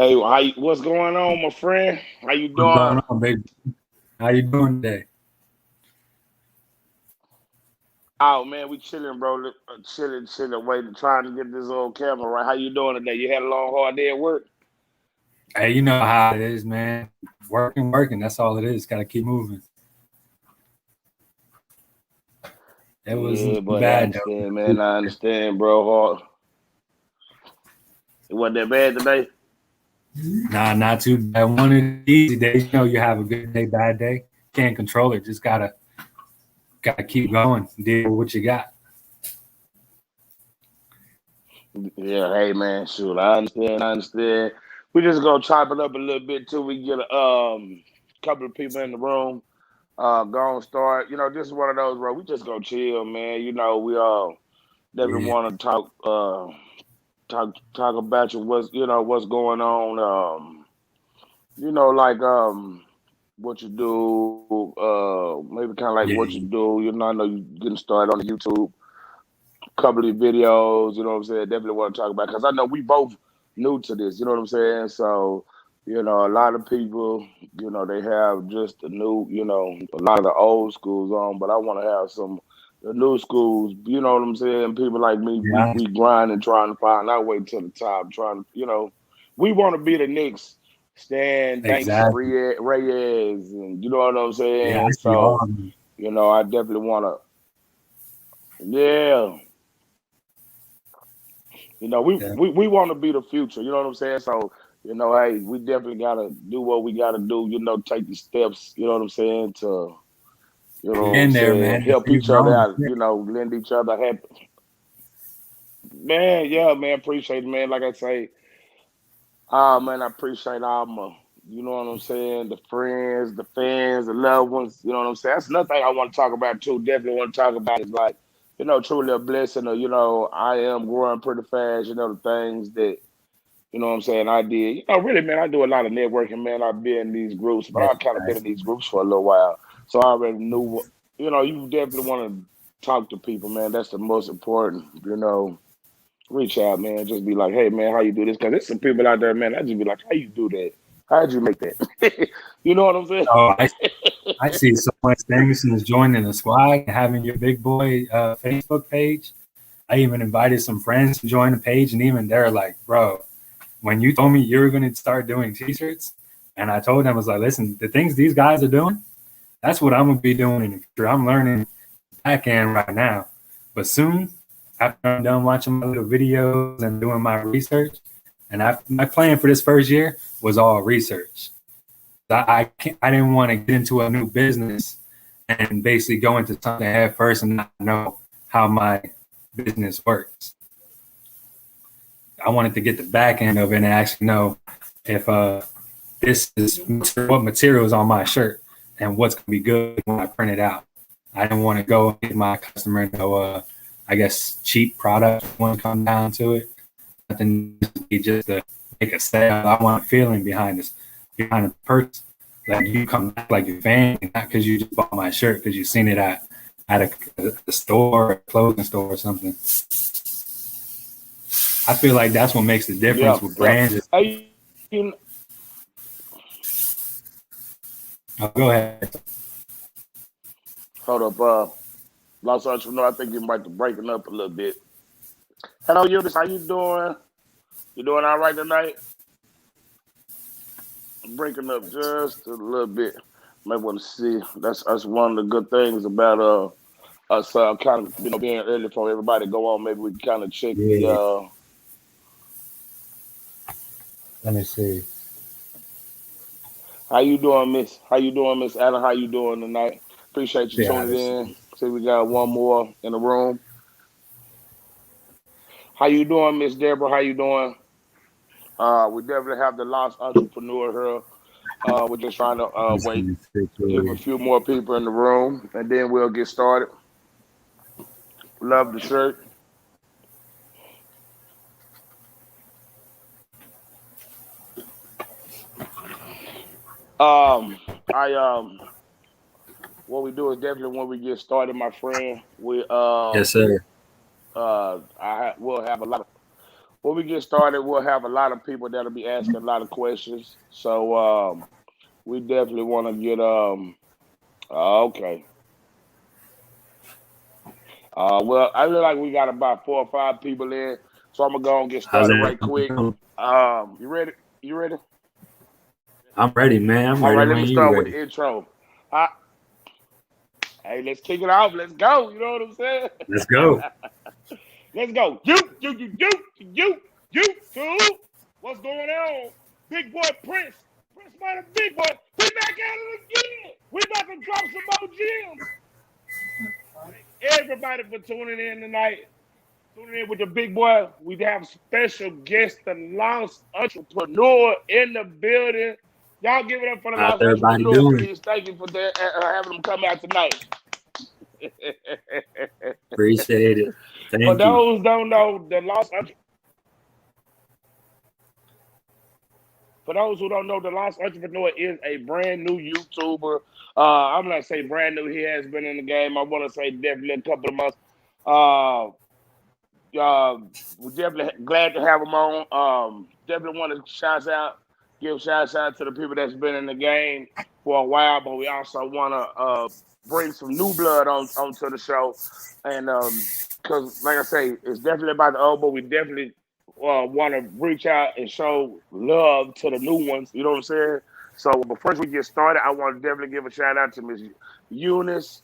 Hey, what's going on, my friend? How you What's doing? going on, baby? How you doing today? Oh man, we chilling, bro. Chilling, waiting, trying to get this old camera right. How you doing today? You had a long, hard day at work? Hey, you know how it is, man. Working, working. That's all it is. Got to keep moving. It Yeah, wasn't too buddy, I bad though. understand, man. I understand, bro. Hard. It wasn't that bad today. Nah, not too bad. One of the easy days, you know, you have a good day, bad day. Can't control it. Just gotta keep going. Deal with what you got. Yeah, hey man, shoot, I understand. I understand. We just gonna chop it up a little bit till we get a couple of people in the room. Gonna start. This is one of those, bro. We just gonna chill, man. We all definitely Yeah, want to talk about what's going on. Like what you do. Maybe kind of like what you yeah, do. I know you getting started on the YouTube. Couple of videos. You know what I'm saying. Definitely want to talk about because I know we both new to this. You know what I'm saying. So a lot of people. They have just the new. A lot of the old schools on, but I want to have some the new schools. You know what I'm saying? People like me, we yeah. we grind and trying to find our way to the top. Trying, we want to be the next Stan Banks Exactly. Reyes, and you know what I'm Yeah, I saying. see all So, of them. I definitely want to. Yeah, we Yeah. we, we want to be the future. You know what I'm saying. So, hey, we definitely gotta do what we gotta do. Take the steps. You know what I'm saying to. You know We what I'm in there, saying? man. The Help season each other almost out. here. Lend each other help. Man, yeah, man, appreciate it, man. Like I say, man, I appreciate all my, you know what I'm saying, the friends, the fans, the loved ones, you know what I'm saying? That's another thing I want to talk about too. Definitely want to talk about is like, truly a blessing or, I am growing pretty fast, the things that, what I'm saying, I did. Really, man, I do a lot of networking, man. I've been in these groups, but Yeah, I've kind of been in these groups for a little while. So I already knew, you definitely want to talk to people, man. That's the most important, reach out, man. Just be like, hey, man, how you do this? Because there's some people out there, man. I just be like, how you do that? How'd you make that? You know what I'm saying? oh, I see so much things since joining the squad and having your Big Boy Facebook page. I even invited some friends to join the page, and even they're like, "Bro, when you told me you were going to start doing T-shirts," and I told them, "I was like, listen, the things these guys are doing, that's what I'm gonna be doing in the future. I'm learning back end right now, but soon, after I'm done watching my little videos and doing my research, and my plan for this first year was all research. I didn't want to get into a new business and basically go into something head first and not know how my business works. I wanted to get the back end of it and actually know if this is what material is on my shirt and what's gonna be good when I print it out. I didn't want to go and get my customer no, I guess cheap product when it come down to it. Nothing just to make a sale. I want a feeling behind this, behind the purchase. Like you come back like your fan, not because you just bought my shirt because you seen it at a store, a clothing store or something. I feel like that's what makes the Yeah, difference with yeah. brands. Hey, Oh, go ahead. hold up, Los Entrepreneur. I think you might be breaking up a little bit. Hello, Eunice. How you doing? You doing all right tonight? Breaking up just a little bit. Might want to see. That's one of the good things about us kind of being early for everybody to go on. Maybe we can kind of check the Yeah, let me see. how you doing, Miss? How you doing, Miss Allen? How you doing tonight? Appreciate you See how tuning this in. is. See, we got one more in the room. How you doing, Miss Deborah? How you doing? We definitely have the lost entrepreneur here. We're just trying to This wait, is give a few more people in the room, and then we'll get started. Love the shirt. I what we do is definitely when we get started, my friend. yes, sir. We'll have a lot of when we get started, we'll have a lot of people that'll be asking a lot of questions. So we definitely want to get okay. Well, I feel like we got about 4 or 5 people in, so I'm gonna go and get How's started right that quick. going? You ready? You ready? I'm ready, man. I'm All ready right, let when me you start with ready. the intro. Uh, hey, let's kick it off. Let's go. You know what I'm saying? Let's go. Let's go. You, two. What's going on? Big boy Prince. Prince by the big boy. We back at it again. We about to drop some more gems. Thank everybody for tuning in tonight. Tuning in with the big boy. We have special guest, the Lost Entrepreneur in the building. Y'all give it up for the How's Lost everybody Entrepreneur, doing? please. Thank you for having them come out tonight. Appreciate it. For Thank you. those don't know, For those who don't know, the Lost Entrepreneur is a brand new YouTuber. I'm not say brand new. He has been in the game. I want to say definitely a couple of months. Uh, we're definitely glad to have him on. Definitely want to give shouts out to the people that's been in the game for a while, but we also want to bring some new blood onto the show, and because like I say, it's definitely about the old, but we definitely want to reach out and show love to the new ones. You know what I'm saying? So, but first we get started, I want to definitely give a shout out to Miss Eunice.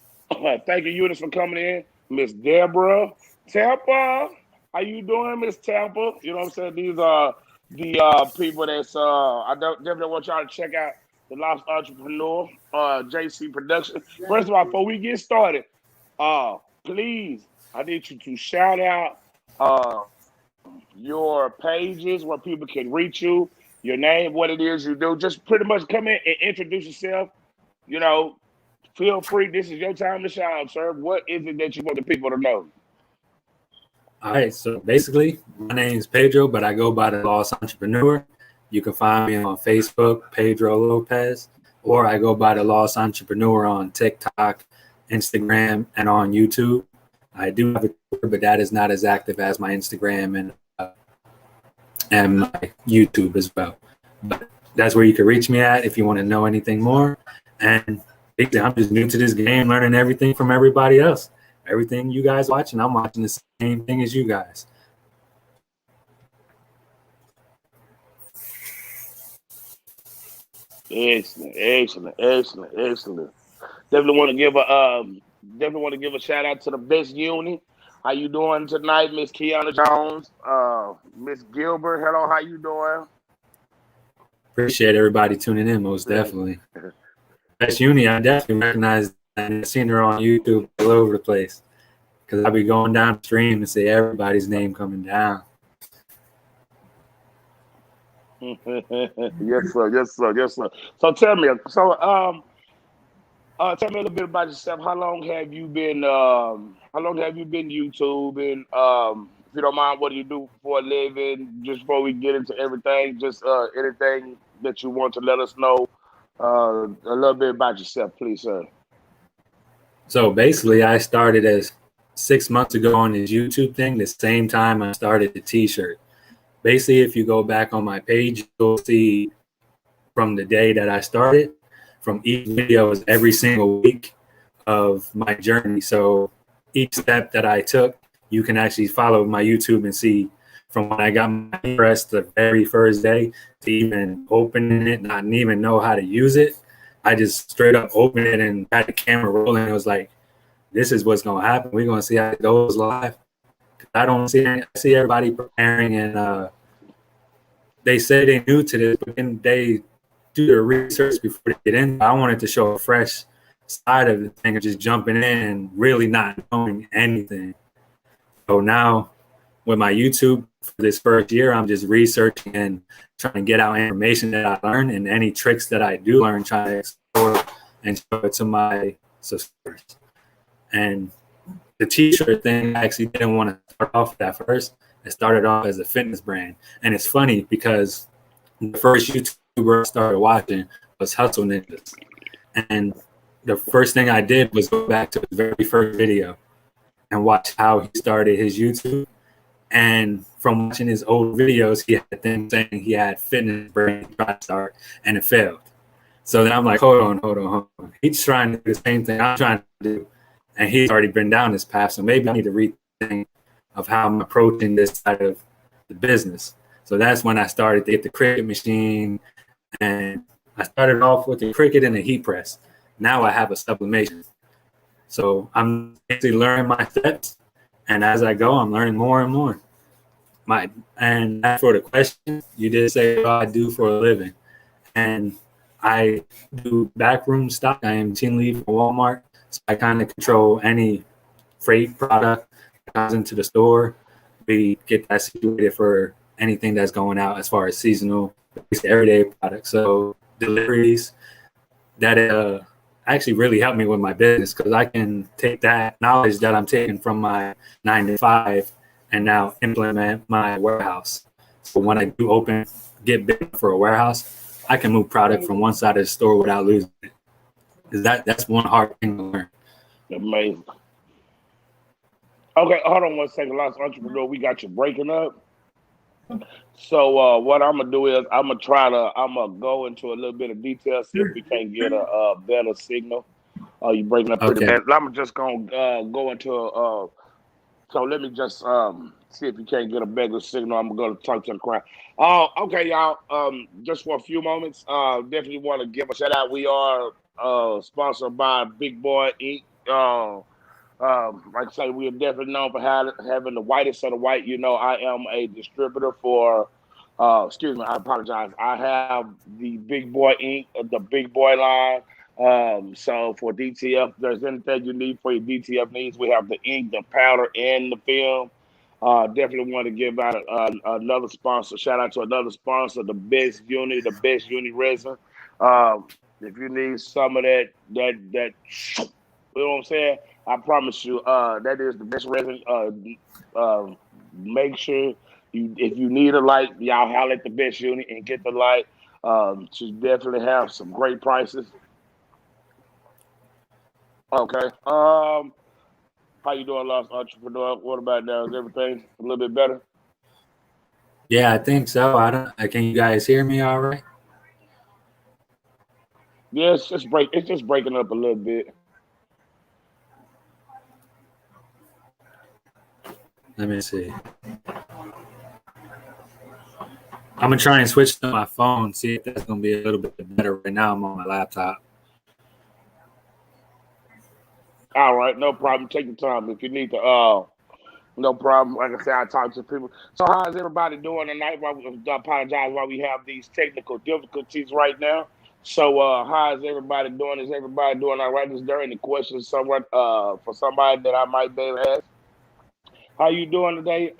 Thank you, Eunice, for coming in. Miss Deborah Tampa. How you doing, Miss Tampa? You know what I'm saying? These are the people that's definitely want y'all to check out the Lost Entrepreneur, JC Production. First of all, before we get started, please, I need you to shout out your pages where people can reach you, your name, what it is you do. Just pretty much come in and introduce yourself. You know, feel free. This is your time to shine, sir. What is it that you want the people to know? All right. So basically, my name is Pedro, but I go by the Lost Entrepreneur. You can find me on Facebook, Pedro Lopez, or I go by the Lost Entrepreneur on TikTok, Instagram, and on YouTube. I do have a Twitter, but that is not as active as my Instagram and my YouTube as well. But that's where you can reach me at if you want to know anything more. And basically, I'm just new to this game, learning everything from everybody else. Everything you guys watching, I'm watching the same thing as you guys. Excellent. Definitely want to give a shout out to the best uni. How you doing tonight, Miss Kiana Jones? Miss Gilbert, hello, how you doing? Appreciate everybody tuning in, most definitely. That's Uni, I definitely recognize that. I've seen her on YouTube all over the place because I'll be going down the stream and see everybody's name coming down. Yes, sir. So tell me a little bit about yourself. How long have you been YouTubing? If you don't mind, what do you do for a living? Just before we get into everything, just anything that you want to let us know, a little bit about yourself, please, sir. So basically, I started as 6 months ago on this YouTube thing, the same time I started the t-shirt. Basically, if you go back on my page, you'll see from the day that I started, from each video is every single week of my journey. So each step that I took, you can actually follow my YouTube and see from when I got my press the very first day to even opening it, not even know how to use it. I just straight up opened it and had the camera rolling. It was like, this is what's going to happen. We're going to see how it goes live. I see everybody preparing and they say they're new to this, but then they do their research before they get in. I wanted to show a fresh side of the thing of just jumping in and really not knowing anything. So now with my YouTube for this first year, I'm just researching and trying to get out information that I learned and any tricks that I do learn, trying to explore and show it to my subscribers. And the t-shirt thing, I actually didn't want to start off at first. It started off as a fitness brand. And it's funny because the first YouTuber I started watching was Hustle Ninjas. And the first thing I did was go back to his very first video and watch how he started his YouTube. And from watching his old videos, he had things saying he had fitness brain try to start, and it failed. So then I'm like, hold on. He's trying to do the same thing I'm trying to do, and he's already been down this path. So maybe I need to rethink of how I'm approaching this side of the business. So that's when I started to get the Qriket machine, and I started off with the Qriket and the heat press. Now I have a sublimation. So I'm actually learning my steps, and as I go, I'm learning more and more. And as for the question, you did say what I do for a living, and I do backroom stock. I am team lead for Walmart, so I kind of control any freight product that comes into the store. We get that situated for anything that's going out as far as seasonal, everyday products. So deliveries that actually really helped me with my business, because I can take that knowledge that I'm taking from my 9 to 5 and now implement my warehouse. So when I do get big for a warehouse, I can move product from one side of the store without losing it. That's one hard thing to learn. Amazing. Okay, hold on 1 second, Lost Entrepreneur. We got you breaking up. So what I'm gonna do is I'm gonna go into a little bit of detail, see if we can get a better signal. You breaking up pretty bad. I'm just gonna go into so let me just see if you can't get a better signal. I'm gonna talk to the crowd. Okay, y'all. Just for a few moments, definitely want to give a shout out. We are sponsored by Big Boi Inc. Like I say, we are definitely known for having the whitest of the white. You know, I am a distributor for. Excuse me, I apologize. I have the Big Boi Inc. The Big Boi line. So for DTF, if there's anything you need for your DTF needs, we have the ink, the powder, and the film. Definitely want to give out another sponsor. Shout out to another sponsor, the best uni resin. If you need some of that, you know what I'm saying? I promise you, that is the best resin. Make sure if you need a light, y'all holler at the best unit and get the light. She definitely have some great prices. Okay. How you doing, Lost Entrepreneur? What about now? Is everything a little bit better? Yeah, I think so. I don't. Can you guys hear me all right? Yeah, it's just breaking up a little bit. Let me see. I'm gonna try and switch to my phone, see if that's gonna be a little bit better. Right now, I'm on my laptop. All right, no problem. Take your time if you need to. No problem. Like I said, I talk to people. So, how's everybody doing tonight? I apologize why we have these technical difficulties right now. So, how is everybody doing? Is everybody doing all right? Is there any questions somewhere for somebody that I might be able to ask? How you doing today,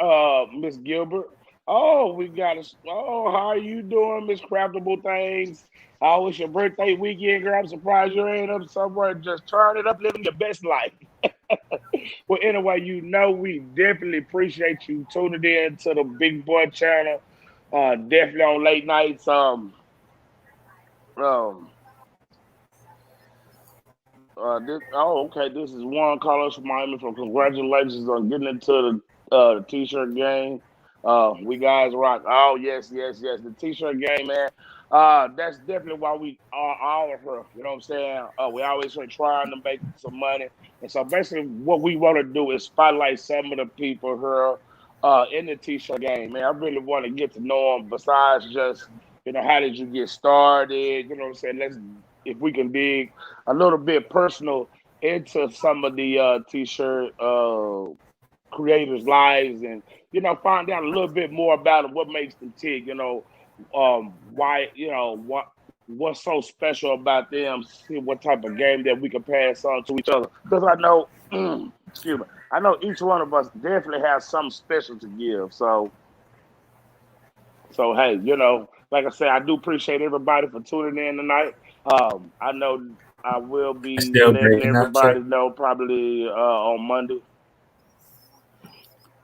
Miss Gilbert? Oh, we got us. Oh, how are you doing, Miss Craftable Things? How was your birthday weekend, girl? I'm surprised you ain't up somewhere just turn it up, living your best life. Well, anyway, we definitely appreciate you tuning in to the Big Boy channel. Definitely on late nights. Um, okay. This is Juan Carlos from Miami. From congratulations on getting into the t-shirt game. We guys rock. Oh yes. The t-shirt game, man. That's definitely why we are all of her. You know what I'm saying? We always are trying to make some money, and so basically, what we want to do is spotlight some of the people here in the t-shirt game. Man, I really want to get to know them. Besides just how did you get started? You know what I'm saying? If we can dig a little bit personal into some of the t-shirt creators' lives, and find out a little bit more about them, what makes them tick, why, what's so special about them, see what type of game that we can pass on to each other. Because I know, excuse me, I know each one of us definitely has something special to give. So hey, like I said, I do appreciate everybody for tuning in tonight. I know I will be Still letting breaking up, sir. everybody know probably on Monday.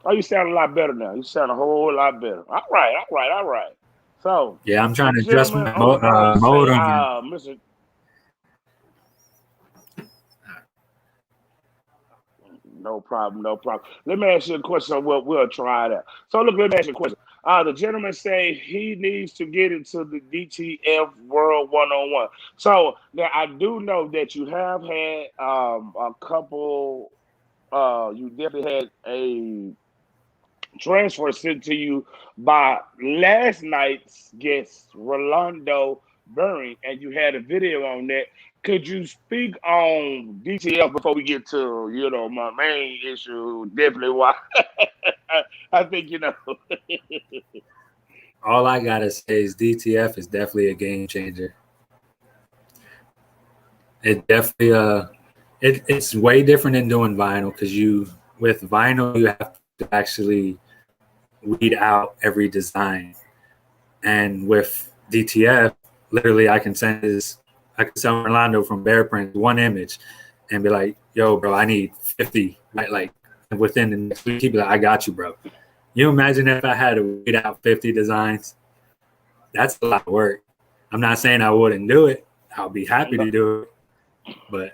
Oh, you sound a lot better now. You sound a whole lot better. All right. So, Yeah, I'm trying to adjust gentlemen, my I'm going to say, modem. No problem, no problem. Let me ask you a question. We'll try that. So look, let me ask you a question. The gentleman say he needs to get into the DTF World 101. So now I do know that you have had a couple. You definitely had a transfer sent to you by last night's guest, Rolando Burring, and you had a video on that. Could you speak on DTF before we get to, my main issue? Definitely why I think All I gotta say is DTF is definitely a game changer. It definitely it's way different than doing vinyl because with vinyl you have to actually weed out every design, and with DTF, literally I can send Orlando from Bear Print one image and be like, "Yo, bro, I need 50." Right, like within the next week, he'd be like, "I got you, bro." You imagine if I had to weed out 50 designs? That's a lot of work. I'm not saying I wouldn't do it. I'll be happy to do it, but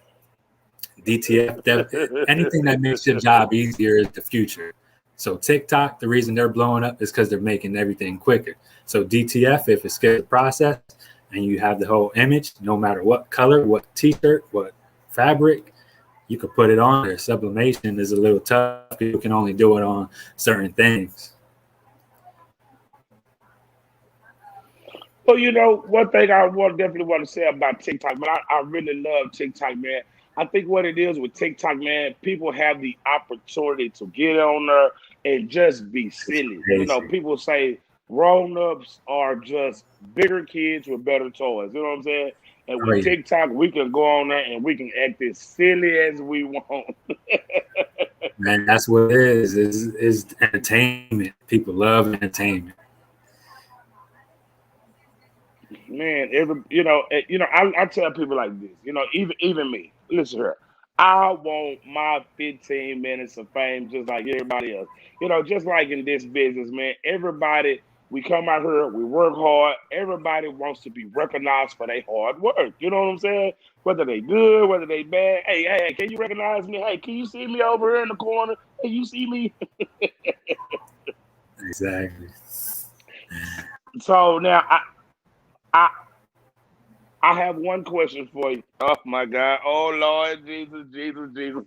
DTF, anything that makes your job easier is the future. So TikTok, the reason they're blowing up is because they're making everything quicker. So DTF, if it skips the process and you have the whole image, no matter what color, what t-shirt, what fabric, you could put it on there. Sublimation is a little tough. People can only do it on certain things. Well, one thing definitely want to say about TikTok, man, I really love TikTok, man. I think what it is with TikTok, man, people have the opportunity to get on there and just be It's silly. crazy. People say grown-ups are just bigger kids with better toys. You know what I'm saying? And Oh, with yeah. TikTok, we can go on there and we can act as silly as we want. Man, that's what it is entertainment. People love entertainment. Man, I tell people like this, even me. Listen here, I want my 15 minutes of fame just like everybody else. Just like in this business, man. Everybody, we come out here, we work hard. Everybody wants to be recognized for their hard work. You know what I'm saying? Whether they good, whether they bad. Hey, can you recognize me? Hey, can you see me over here in the corner? Hey, you see me? Exactly. So now I I have one question for you. Oh my God. Oh Lord Jesus, Jesus, Jesus.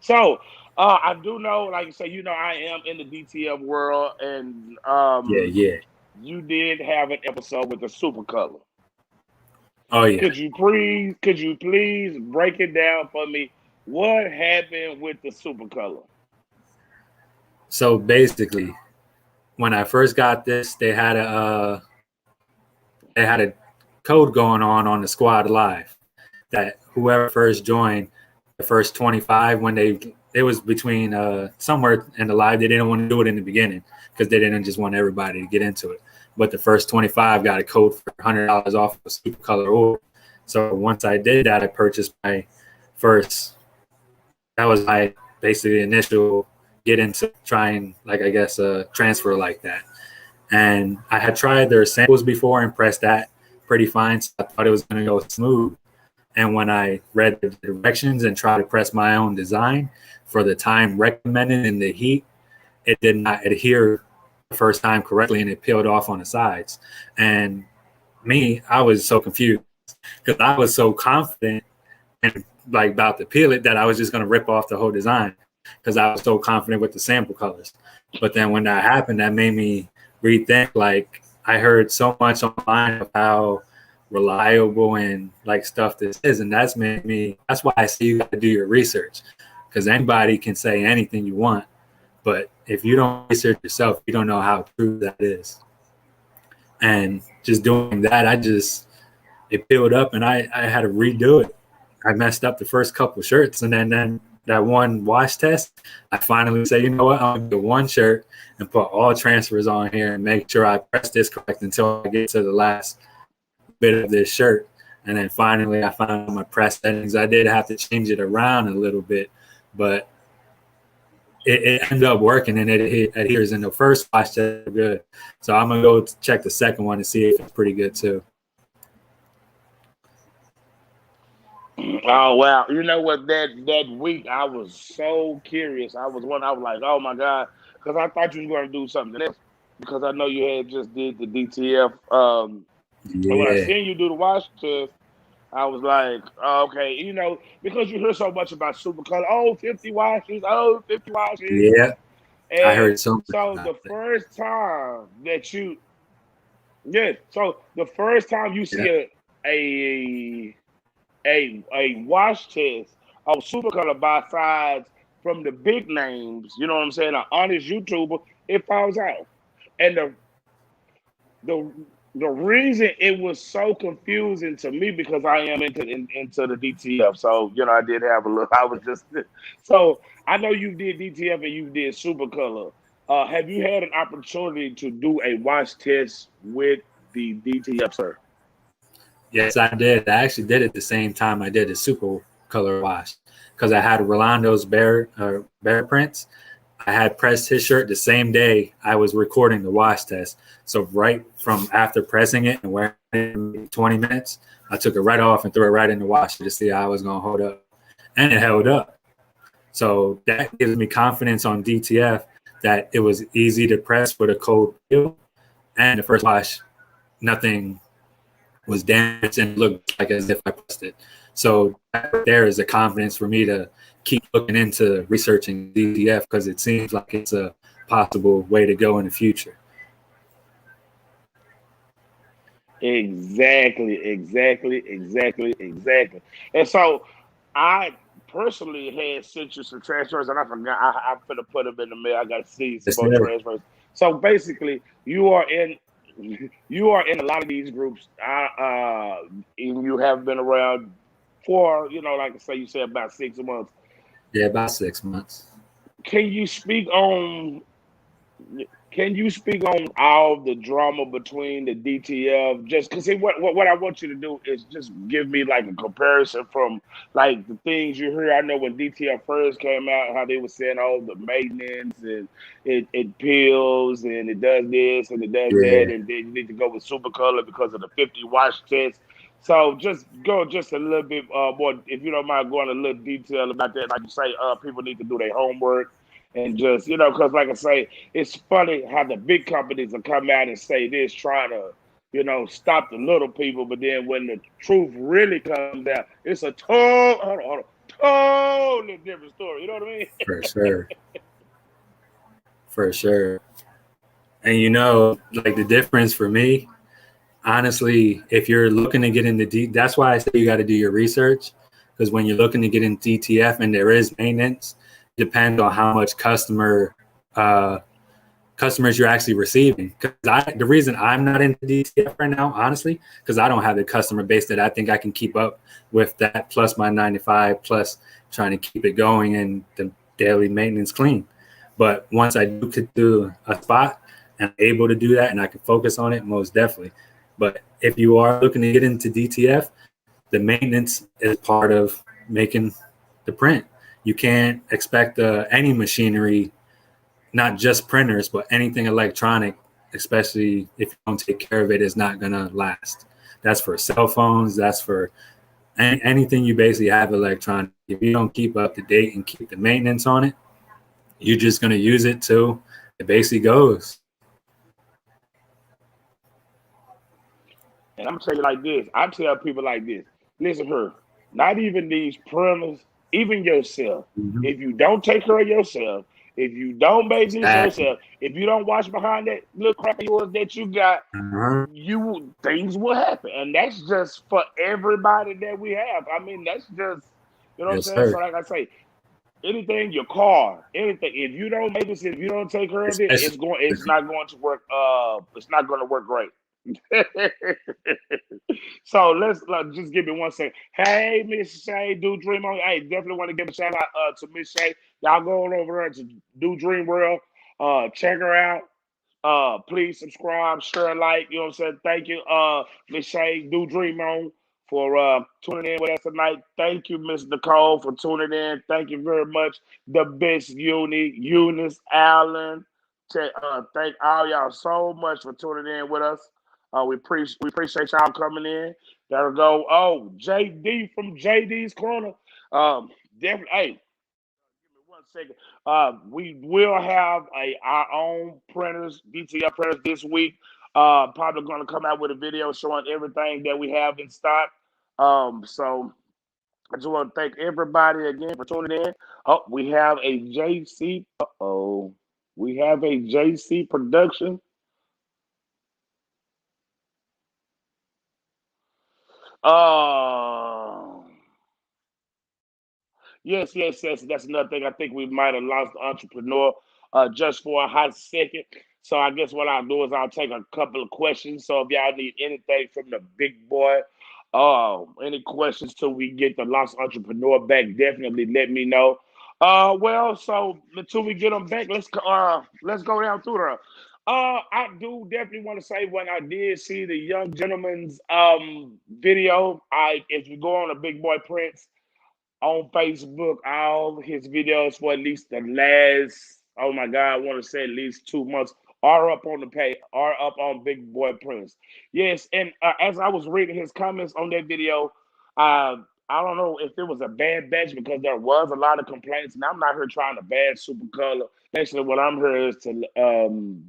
So I do know, like I say, I am in the DTF world, and Yeah, yeah. you did have an episode with the super color. Oh, yeah. Could you please break it down for me? What happened with the super color? So basically, when I first got this, they had a code going on the squad live that whoever first joined, the first 25, when it was between somewhere in the live, they didn't want to do it in the beginning because they didn't just want everybody to get into it. But the first 25 got a code for $100 off of super color order. So once I did that, I purchased my first. That was my basically initial get into trying, like, I guess, transfer like that. And I had tried their samples before and pressed that pretty fine. So I thought it was going to go smooth. And when I read the directions and tried to press my own design for the time recommended in the heat, it did not adhere the first time correctly, and it peeled off on the sides. And I was so confused because I was so confident and like about to peel it that I was just going to rip off the whole design because I was so confident with the sample colors. But then when that happened, that made me rethink. Like, I heard so much online of how reliable and like stuff this is, and that's why I say you got to do your research, because anybody can say anything you want, but if you don't research yourself, you don't know how true that is. And just doing that, it built up, and I had to redo it. I messed up the first couple of shirts, and then that one wash test, I finally say, you know what, I'm gonna do one shirt and put all transfers on here and make sure I press this correct until I get to the last bit of this shirt. And then finally I found my press settings. I did have to change it around a little bit, but it ended up working, and it adheres in the first wash test good. So I'm gonna go check the second one to see if it's pretty good too. Oh wow! You know what? That week I was so curious. I was like, oh my god, because I thought you was going to do something else. Because I know you had just did the DTF. And when I Yeah, seen you do the wash test, I was like, oh, okay, because you hear so much about Supercolor. Oh, 50 washes. Oh, 50 washes. yeah. I And heard so much so about the that. first time that you, yes, so the first time you Yeah, see a a wash test of Supercolor by sides from the big names, you know what I'm saying, an honest YouTuber, it falls out. And the the reason it was so confusing to me because I am into the DTF, so I did have a look. I was just so I know you did DTF and you did Supercolor. Have you had an opportunity to do a wash test with the DTF, sir? yes, I did. I actually did it the same time I did the super color wash because I had Rolando's bear prints. I had pressed his shirt the same day I was recording the wash test. So right from after pressing it and wearing it in 20 minutes, I took it right off and threw it right in the washer to see how I was going to hold up. And it held up. So that gives me confidence on DTF that it was easy to press with a cold peel. And the first wash, nothing was damaged and looked like as if I pressed it. So there is a confidence for me to keep looking into researching DTF because it seems like it's a possible way to go in the future. Exactly, exactly, exactly, exactly. And so I personally had sent you some transfers, and I forgot. I'm finna put them in the mail. I got to see some Yes, more sir. transfers. So basically, you are in a lot of these groups. And you have been around for like I say, you said about 6 months. Yeah, about 6 months. Can you speak on Can you speak on all the drama between the DTF? Just because what I want you to do is just give me like a comparison from like the things you hear. I know when DTF first came out, how they were saying, oh, the maintenance and it peels and it does this and it does that, Yeah. and then you need to go with Supercolor because of the 50 wash test. So just go just a little bit more, if you don't mind going a little detail about that. Like you say, people need to do their homework and just because like I say, it's funny how the big companies will come out and say this, trying to, stop the little people, but then when the truth really comes out, it's a totally different story. You know what I mean? For sure. For sure. And like the difference for me, honestly, if you're looking to get into that's why I say you got to do your research because when you're looking to get in DTF and there is maintenance, it depends on how much uh, customers you're actually receiving. Because the reason I'm not into DTF right now, honestly, because I don't have the customer base that I think I can keep up with that plus my 95 plus trying to keep it going and the daily maintenance clean. But once I do a spot and I'm able to do that and I can focus on it, most definitely. But if you are looking to get into DTF, the maintenance is part of making the print. You can't expect any machinery, not just printers, but anything electronic, especially if you don't take care of it, is not going to last. That's for cell phones. That's for anything you basically have electronic. If you don't keep up to date and keep the maintenance on it, you're just going to use it till it basically goes. And I'm gonna tell you like this. I tell people like this. Listen here, not even these printers, even yourself. Mm-hmm. If you don't take care of yourself, if you don't make this Exactly. yourself, if you don't watch behind that little crap of yours that you got, Uh-huh. things will happen. And that's just for everybody that we have. I mean, that's just what I'm Yes, saying. So sir. like I say, anything, your car, anything, if you don't make this, if you don't take care of it, Especially. it's not going to work, it's not gonna work great. So let's just give me 1 second. Hey, Miss Shay, do Dream on. Hey, definitely want to give a shout out to Miss Shay. Y'all go on over there to Do Dream World. Check her out. Please subscribe, share, like. You know what I'm saying? Thank you, Miss Shay. Do Dream on for tuning in with us tonight. Thank you, Miss Nicole, for tuning in. Thank you very much, the best Eunice Allen. Thank all y'all so much for tuning in with us. We appreciate y'all coming in. There we go. Oh, JD from JD's Corner. Definitely. Hey, give me 1 second. We will have our own printers, DTF printers this week. Probably going to come out with a video showing everything that we have in stock. So I just want to thank everybody again for tuning in. Oh, we have a JC. Oh, we have a JC production. Uh, yes. That's another thing. I think we might have lost the entrepreneur just for a hot second. So I guess what I'll do is I'll take a couple of questions. So if y'all need anything from the big boy, any questions till we get the lost entrepreneur back, definitely let me know. Well, so until we get them back, let's go down through there. I do definitely want to say when I did see the young gentleman's video, if you go on a Big Boy Prince on Facebook, all his videos for at least the last, oh my God, I want to say at least 2 months are up on the page, are up on Big Boy Prince. Yes, and as I was reading his comments on that video, I don't know if it was a bad batch because there was a lot of complaints, and I'm not here trying to bad Super Color. Basically, what I'm here is to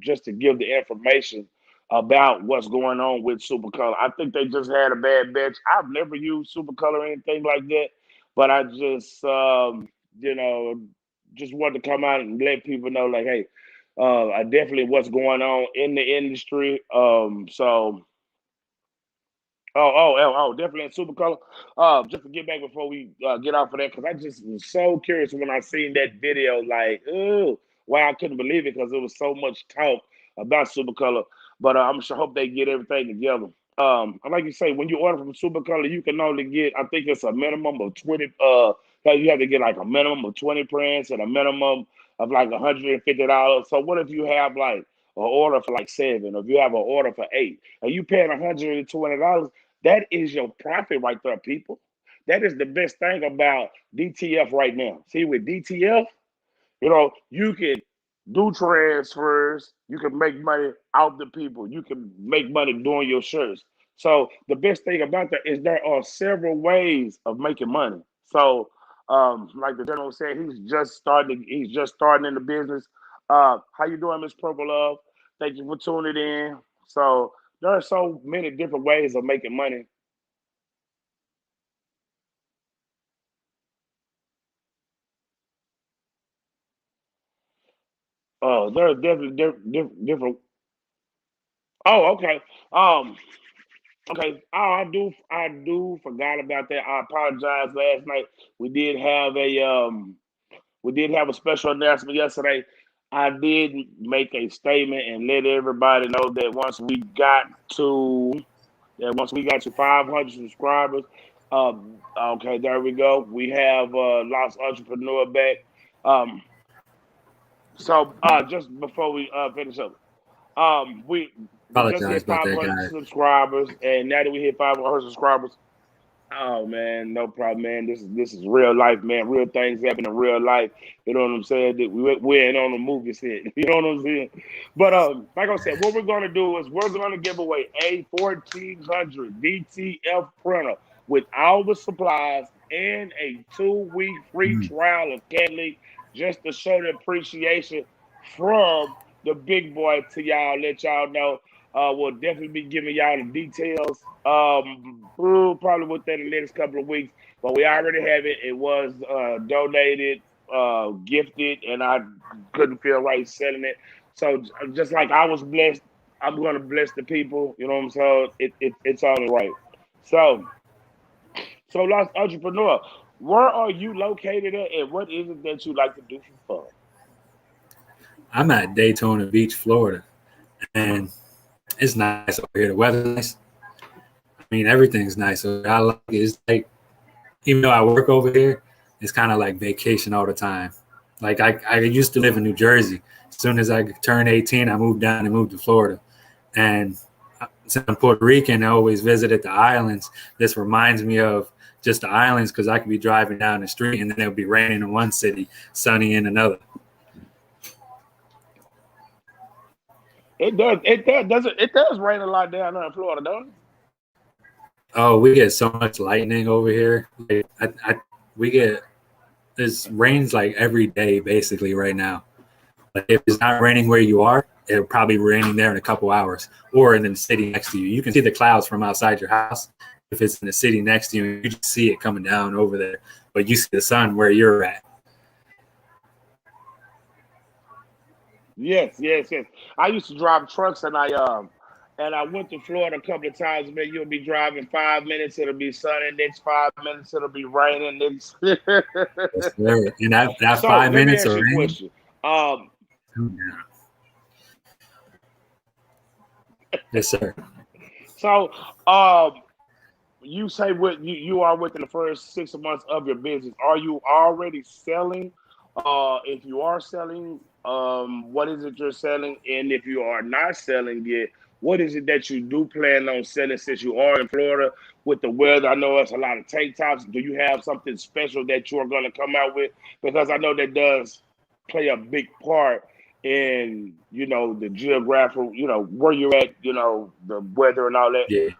just to give the information about what's going on with Super Color. I think they just had a bad batch. I've never used Super Color or anything like that, but I just, you know, just wanted to come out and let people know, like, hey, I definitely what's going on in the industry. Definitely in Super Color. Just to get back before we get off of that, because I just was so curious when I seen that video, like, ooh, why I couldn't believe it because there was so much talk about Super Color. But I'm sure hope they get everything together. And like you say, when you order from Super Color, you can only get, I think it's a minimum of 20. You have to get like a minimum of 20 prints and a minimum of like $150. So what if you have like an order for like seven, or if you have an order for eight, and you paying $120? That is your profit right there, people. That is the best thing about DTF right now. See, with DTF, you can do transfers, you can make money out the people, you can make money doing your shirts. So the best thing about that is there are several ways of making money. So, like the general said, He's just starting in the business. How you doing, Miss Purple Love? Thank you for tuning in. So there are so many different ways of making money. There are definitely different. Oh, okay. Um, okay. Oh, I do forgot about that. I apologize. Last night we did have a special announcement yesterday. I did make a statement and let everybody know that once we got to 500 subscribers, okay, there we go. We have Lost Entrepreneur back. Um, so just before we finish up, we just Apologize hit about that, 500 guys. subscribers, and now that we hit 500 subscribers, oh man, no problem, man. This is real life, man. Real things happen in real life. You know what I'm saying? That we ain't on a movie set. You know what I'm saying? But like I said, what we're gonna do is we're gonna give away a 1400 DTF printer with all the supplies and a 2-week free Mm. trial of Cat League, just to show the appreciation from the big boy to y'all. Let y'all know. We'll definitely be giving y'all the details. Probably within the next couple of weeks, but we already have it. It was donated, gifted, and I couldn't feel right selling it. So just like I was blessed, I'm gonna bless the people. You know what I'm saying? It's only right. So Lost Entrepreneur, where are you located at, and what is it that you like to do for fun? I'm at Daytona Beach, Florida, and it's nice over here. The weather's nice. I mean, everything's nice. So I like it. It's like, even though I work over here, it's kind of like vacation all the time. Like I used to live in New Jersey. As soon as I turned 18, I moved down and moved to Florida. And since I'm Puerto Rican, I always visited the islands. This reminds me of just the islands because I could be driving down the street and then it'll be raining in one city, sunny in another. It does. It does. Does it? It does rain a lot down there in Florida, don't it? Oh, we get so much lightning over here. Like, we get this rains like every day basically right now. Like if it's not raining where you are, it'll probably be raining there in a couple hours, or in the city next to you. You can see the clouds from outside your house. If it's in the city next to you, you just see it coming down over there, but you see the sun where you're at. Yes, yes, yes. I used to drive trucks, and I went to Florida a couple of times. Man, you'll be driving 5 minutes, it'll be sunny. Next 5 minutes, it'll be raining. Next. Yes, sir. And that So five let me minutes ask of you a rain. question. Um, Yes, sir. so you say what you are within the first 6 months of your business. Are you already selling? If you are selling, what is it you're selling? And if you are not selling yet, what is it that you do plan on selling since you are in Florida with the weather? I know it's a lot of tank tops. Do you have something special that you are going to come out with? Because I know that does play a big part in, the geographical, where you're at, the weather and all that. Yeah.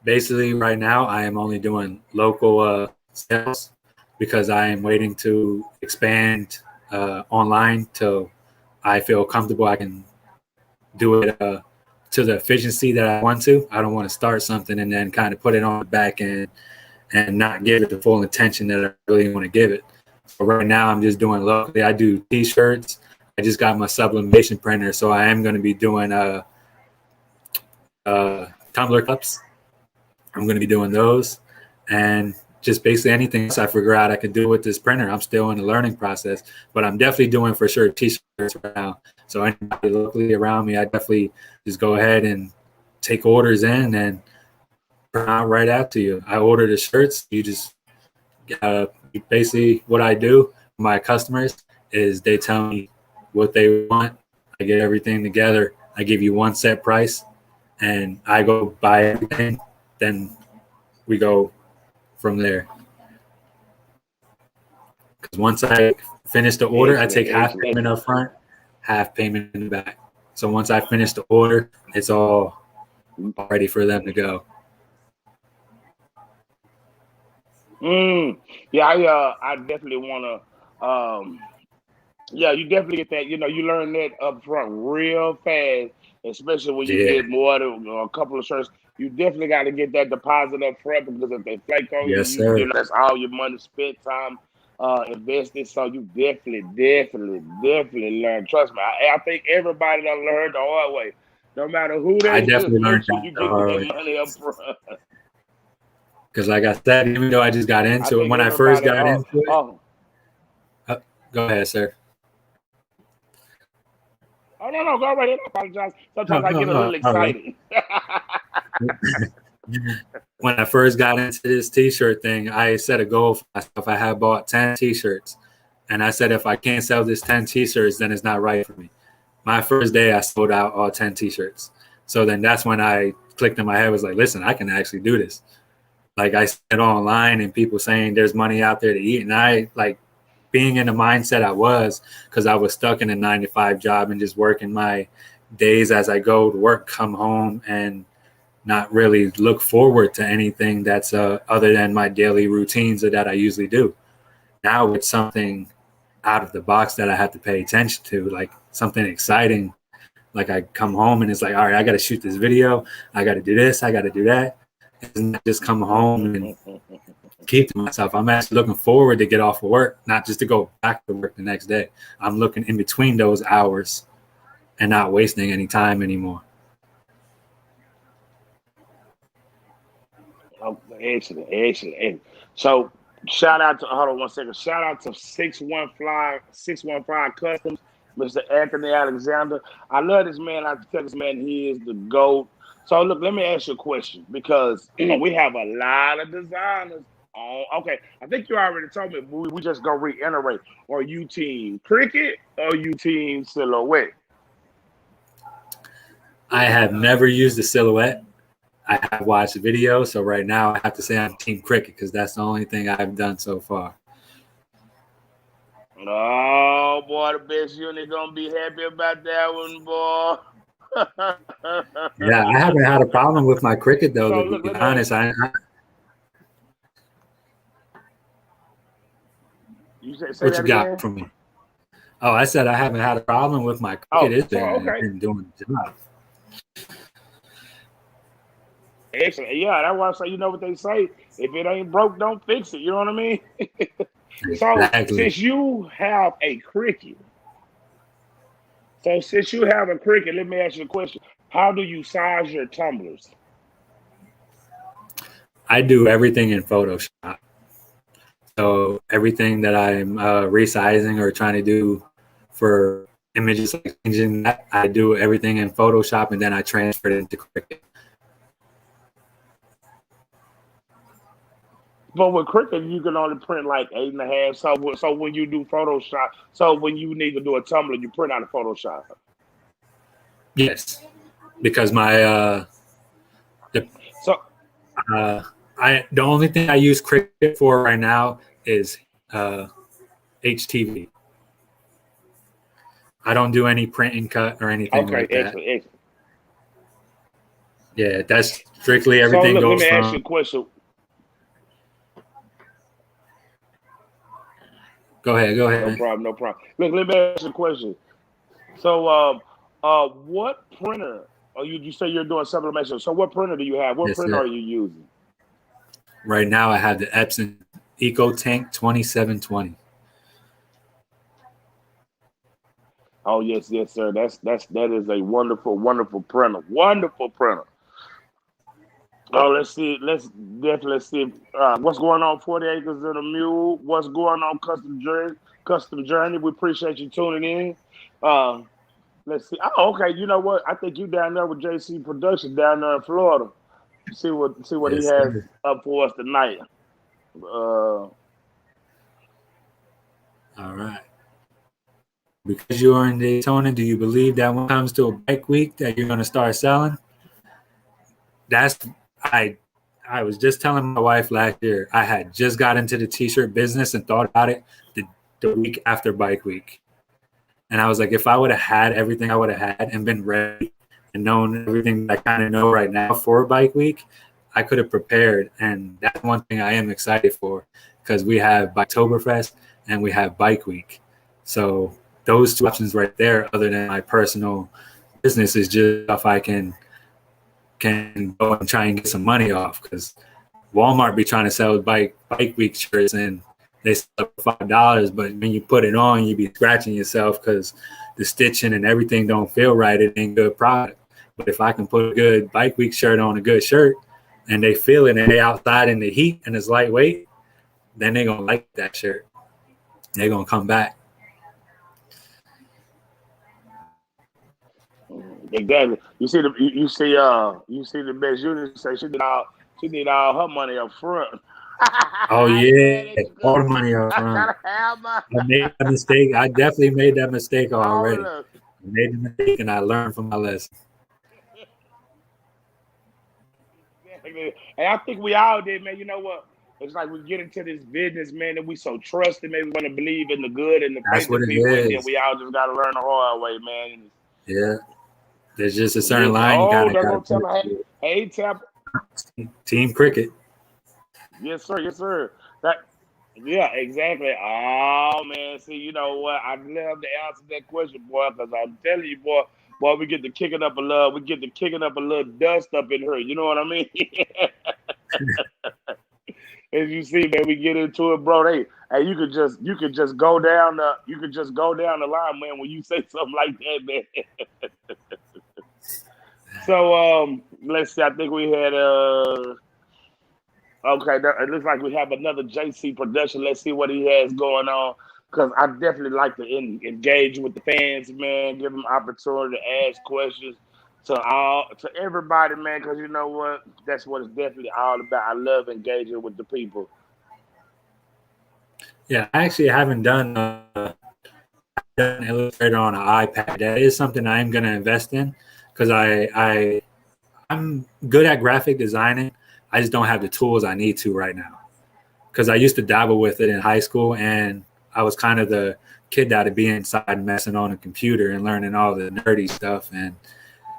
Basically, right now, I am only doing local sales because I am waiting to expand online till I feel comfortable. I can do it to the efficiency that I want to. I don't want to start something and then kind of put it on the back end and not give it the full attention that I really want to give it. So right now, I'm just doing locally. I do T-shirts. I just got my sublimation printer, so I am going to be doing tumbler cups. I'm going to be doing those, and just basically anything else I figure out I can do with this printer. I'm still in the learning process, but I'm definitely doing for sure T-shirts right now. So anybody locally around me, I definitely just go ahead and take orders in and print out right after you. I order the shirts. You just basically what I do for my customers is they tell me what they want. I get everything together. I give you one set price, and I go buy everything. Then we go from there. Because once I finish the order, I Excellent, take half excellent, payment excellent. up front, half payment in the back. So once I finish the order, it's all ready for them to go. Mm, yeah, I definitely want to. Yeah, you definitely get that. You learn that up front real fast, especially when you Yeah. get more than a couple of shirts. You definitely got to get that deposit up front because if they flake on you, Yes, sir. that's all your money spent, time invested. So you definitely, definitely, definitely learn. Trust me, I think everybody done learned the hard way. No matter who I they is, definitely make learned sure that you the get hard that way. money up front. Because like I said, even though I just got I into it, think when I first everybody. got into it, Oh, uh, go ahead, sir. oh no, no, go right ahead. I apologize. No, Sometimes I no, get a little no, all right. excited. When I first got into this T-shirt thing, I set a goal for myself. I had bought 10 T-shirts, and I said if I can't sell this 10 T-shirts, then it's not right for me. My first day, I sold out all 10 T-shirts. So then that's when I clicked in my head, was like, listen, I can actually do this. Like I said online, and people saying there's money out there to eat, and I like being in the mindset I was, because I was stuck in a 9 to 5 job and just working my days as I go to work, come home, and not really look forward to anything that's other than my daily routines that I usually do. Now it's something out of the box that I have to pay attention to, like something exciting. Like I come home and it's like, all right, I got to shoot this video. I got to do this. I got to do that. And not just come home and keep to myself. I'm actually looking forward to get off of work, not just to go back to work the next day. I'm looking in between those hours and not wasting any time anymore. Oh, excellent, excellent, excellent. So shout out to hold on 1 second. Shout out to 615 Customs, Mr. Anthony Alexander. I love this man. I tell this man he is the GOAT. So look, let me ask you a question because we have a lot of designers on. Okay, I think you already told me, but we just gonna reiterate. Are you team Cricket or you team Silhouette? I have never used a silhouette. I have watched the video, so right now I have to say I'm Team Qriket because that's the only thing I've done so far. Oh boy, the best unit gonna be happy about that one, boy. Yeah, I haven't had a problem with my cricket though. So To look, be let me ask honest, you. Say what that you got again. for me? Oh, I said I haven't had a problem with my cricket. Oh, Is so there? I've okay, been doing the job. excellent. Yeah, that's why I say. You know what they say? If it ain't broke, don't fix it. You know what I mean? So Exactly. since you have a cricket, let me ask you a question. How do you size your tumblers? I do everything in Photoshop. So everything that I'm resizing or trying to do for images, like changing that, I do everything in Photoshop and then I transfer it into Cricut. But with Cricut, you can only print like 8.5. So when you do Photoshop, so when you need to do a tumbler, you print out of Photoshop. Yes, because my the So the only thing I use Cricut for right now is uh, HTV. I don't do any print and cut or anything okay, like that. excellent, excellent. Yeah, that's strictly So everything look, let goes me ask you from. a question. Go ahead, go No ahead. problem, no problem. Look, let me ask you a question. So what printer? Oh, you say you're doing sublimation. So what printer do you have? What Yes, printer are sir. you using? Right now, I have the Epson Eco Tank 2720. Oh yes, yes, sir. That is a wonderful, wonderful printer. Wonderful printer. Oh, let's see. Let's see what's going on. 40 acres and a mule. What's going on? Custom journey. Custom journey. We appreciate you tuning in. Uh, let's see. Oh, okay. You know what? I think you down there with JC Production down there in Florida. See what he Yes, has sir. up for us tonight. Uh, All right. Because you are in Daytona, do you believe that when it comes to a bike week that you're going to start selling? That's I I was just telling my wife last year I had just got into the t-shirt business and thought about it the week after bike week. And I was like, if I would have had everything I would have had and been ready and known everything that I kind of know right now for bike week, I could have prepared. And that's one thing I am excited for because we have Biketoberfest and we have bike week. So those two options right there, other than my personal business, is just stuff I can go and try and get some money off because Walmart be trying to sell bike week shirts and they sell for $5, but when you put it on, you be scratching yourself because the stitching and everything don't feel right. It ain't good product. But if I can put a good bike week shirt on a good shirt and they feel it and they outside in the heat and it's lightweight, then they gonna like that shirt. They gonna come back. exactly. You see the best unit say she need all her money up front. Oh I ain't yeah, mad at you all because the money up I front. gotta have my I made that mistake. I definitely made that mistake all already. of I made the mistake and I learned from my lesson. exactly. And I think we all did, man. You know what? It's like we get into this business, man, and we so trusted, man. We want to believe in the good and the That's faith what of it people, and then is. we all just gotta learn the hard way, man. Yeah. There's just a certain Yes. line you Oh, kind of they're got to gonna tell put her, hey, to hey, tap. it. Team Cricket. Yes, sir. Yes, sir. That. Yeah, exactly. Oh man, see, you know what? I'd love to answer that question, boy, because I'm telling you, boy, we get to kicking up a little, we get to kicking up a little dust up in here. You know what I mean? As you see, man, we get into it, bro. Hey, you could just go down the line, man. When you say something like that, man. So, let's see. I think we had okay, it looks like we have another JC production. Let's see what he has going on. Because I definitely like to engage with the fans, man. Give them opportunity to ask questions to everybody, man. Because you know what, that's what it's definitely all about. I love engaging with the people. Yeah, I actually haven't done Illustrator on an iPad. That is something I'm going to invest in because I'm good at graphic designing. I just don't have the tools I need to right now because I used to dabble with it in high school and I was kind of the kid that would be inside messing on a computer and learning all the nerdy stuff. And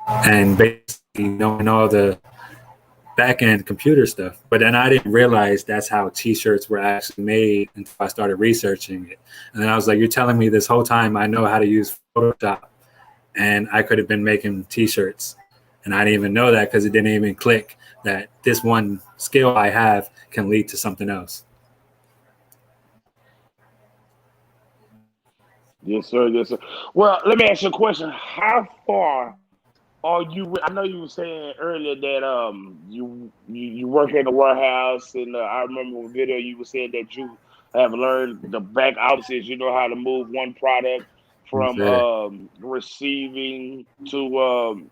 and basically knowing all the back end computer stuff. But then I didn't realize that's how t-shirts were actually made until I started researching it. And then I was like, you're telling me this whole time I know how to use Photoshop and I could have been making t-shirts. And I didn't even know that because it didn't even click that this one skill I have can lead to something else. Yes, sir. Yes, sir. Well, let me ask you a question. How far are you? I know you were saying earlier that you work in the warehouse, and I remember a video you were saying that you have learned the back offices. You know how to move one product from receiving to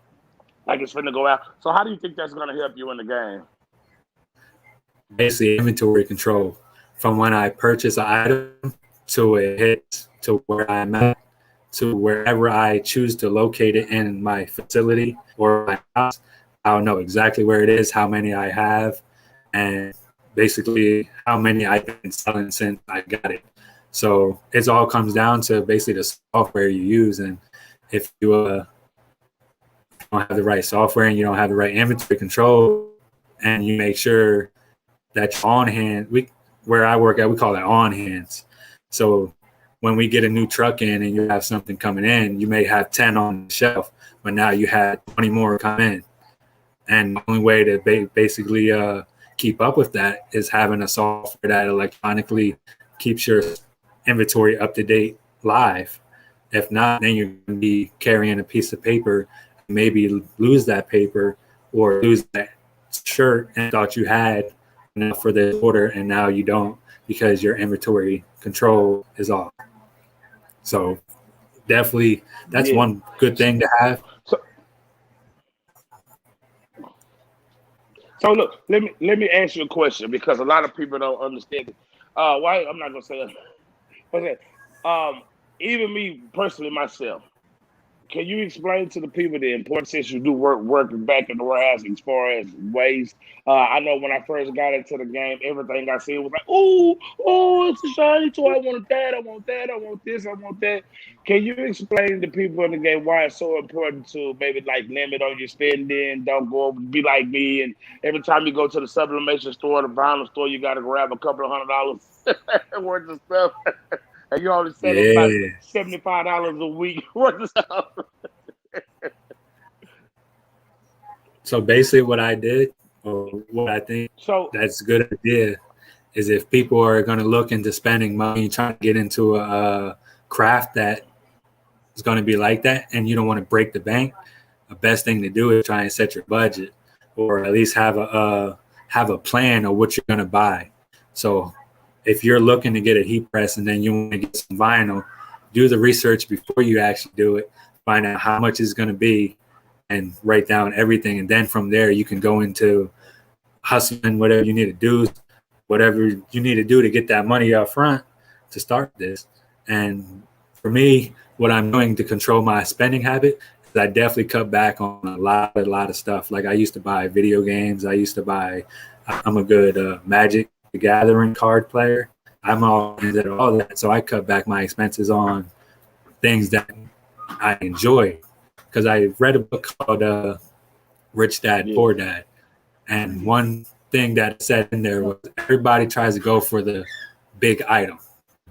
like it's finna go out. So how do you think that's gonna help you in the game? Basically, inventory control from when I purchase an item to it hits to where I'm at to wherever I choose to locate it in my facility or my house. I'll know exactly where it is, how many I have, and basically how many I've been selling since I got it. So it all comes down to basically the software you use. And if you don't have the right software and you don't have the right inventory control, and you make sure that you're on hand, where I work at, we call it on hands. So when we get a new truck in and you have something coming in, you may have 10 on the shelf, but now you had 20 more come in. And the only way to basically keep up with that is having a software that electronically keeps your inventory up to date live. If not, then you're going to be carrying a piece of paper, maybe lose that paper or lose that shirt and thought you had enough for the order, and now you don't because your inventory control is off. So definitely, that's Yeah. one good thing to have. So so look, let me ask you a question because a lot of people don't understand it. Why I'm not gonna say that. Okay. Even me personally myself. Can you explain to the people the importance since you do working back in the warehouse as far as waste? I know when I first got into the game, everything I see was like, "Oh, oh, it's a shiny toy. I want that. I want that. I want this. I want that." Can you explain to people in the game why it's so important to maybe like limit on your spending? Don't go be like me, and every time you go to the sublimation store, the vinyl store, you got to grab a couple of $100 worth of stuff, and you only selling about Yeah. $75 a week worth of stuff. So basically, what I did, or what I think So that's a good idea, is if people are going to look into spending money, trying to get into a craft that is going to be like that, and you don't want to break the bank, the best thing to do is try and set your budget, or at least have a plan of what you're going to buy. So if you're looking to get a heat press and then you want to get some vinyl, do the research before you actually do it. Find out how much it's going to be, and write down everything. And then from there, you can go into hustling whatever you need to do to get that money up front to start this. And for me, what I'm doing to control my spending habit is I definitely cut back on a lot of stuff. Like I used to buy video games. I'm a good Magic the Gathering card player. I'm all into all that. So I cut back my expenses on things that I enjoy because I read a book called Rich Dad yeah, Poor Dad, and one thing that said in there was everybody tries to go for the big item,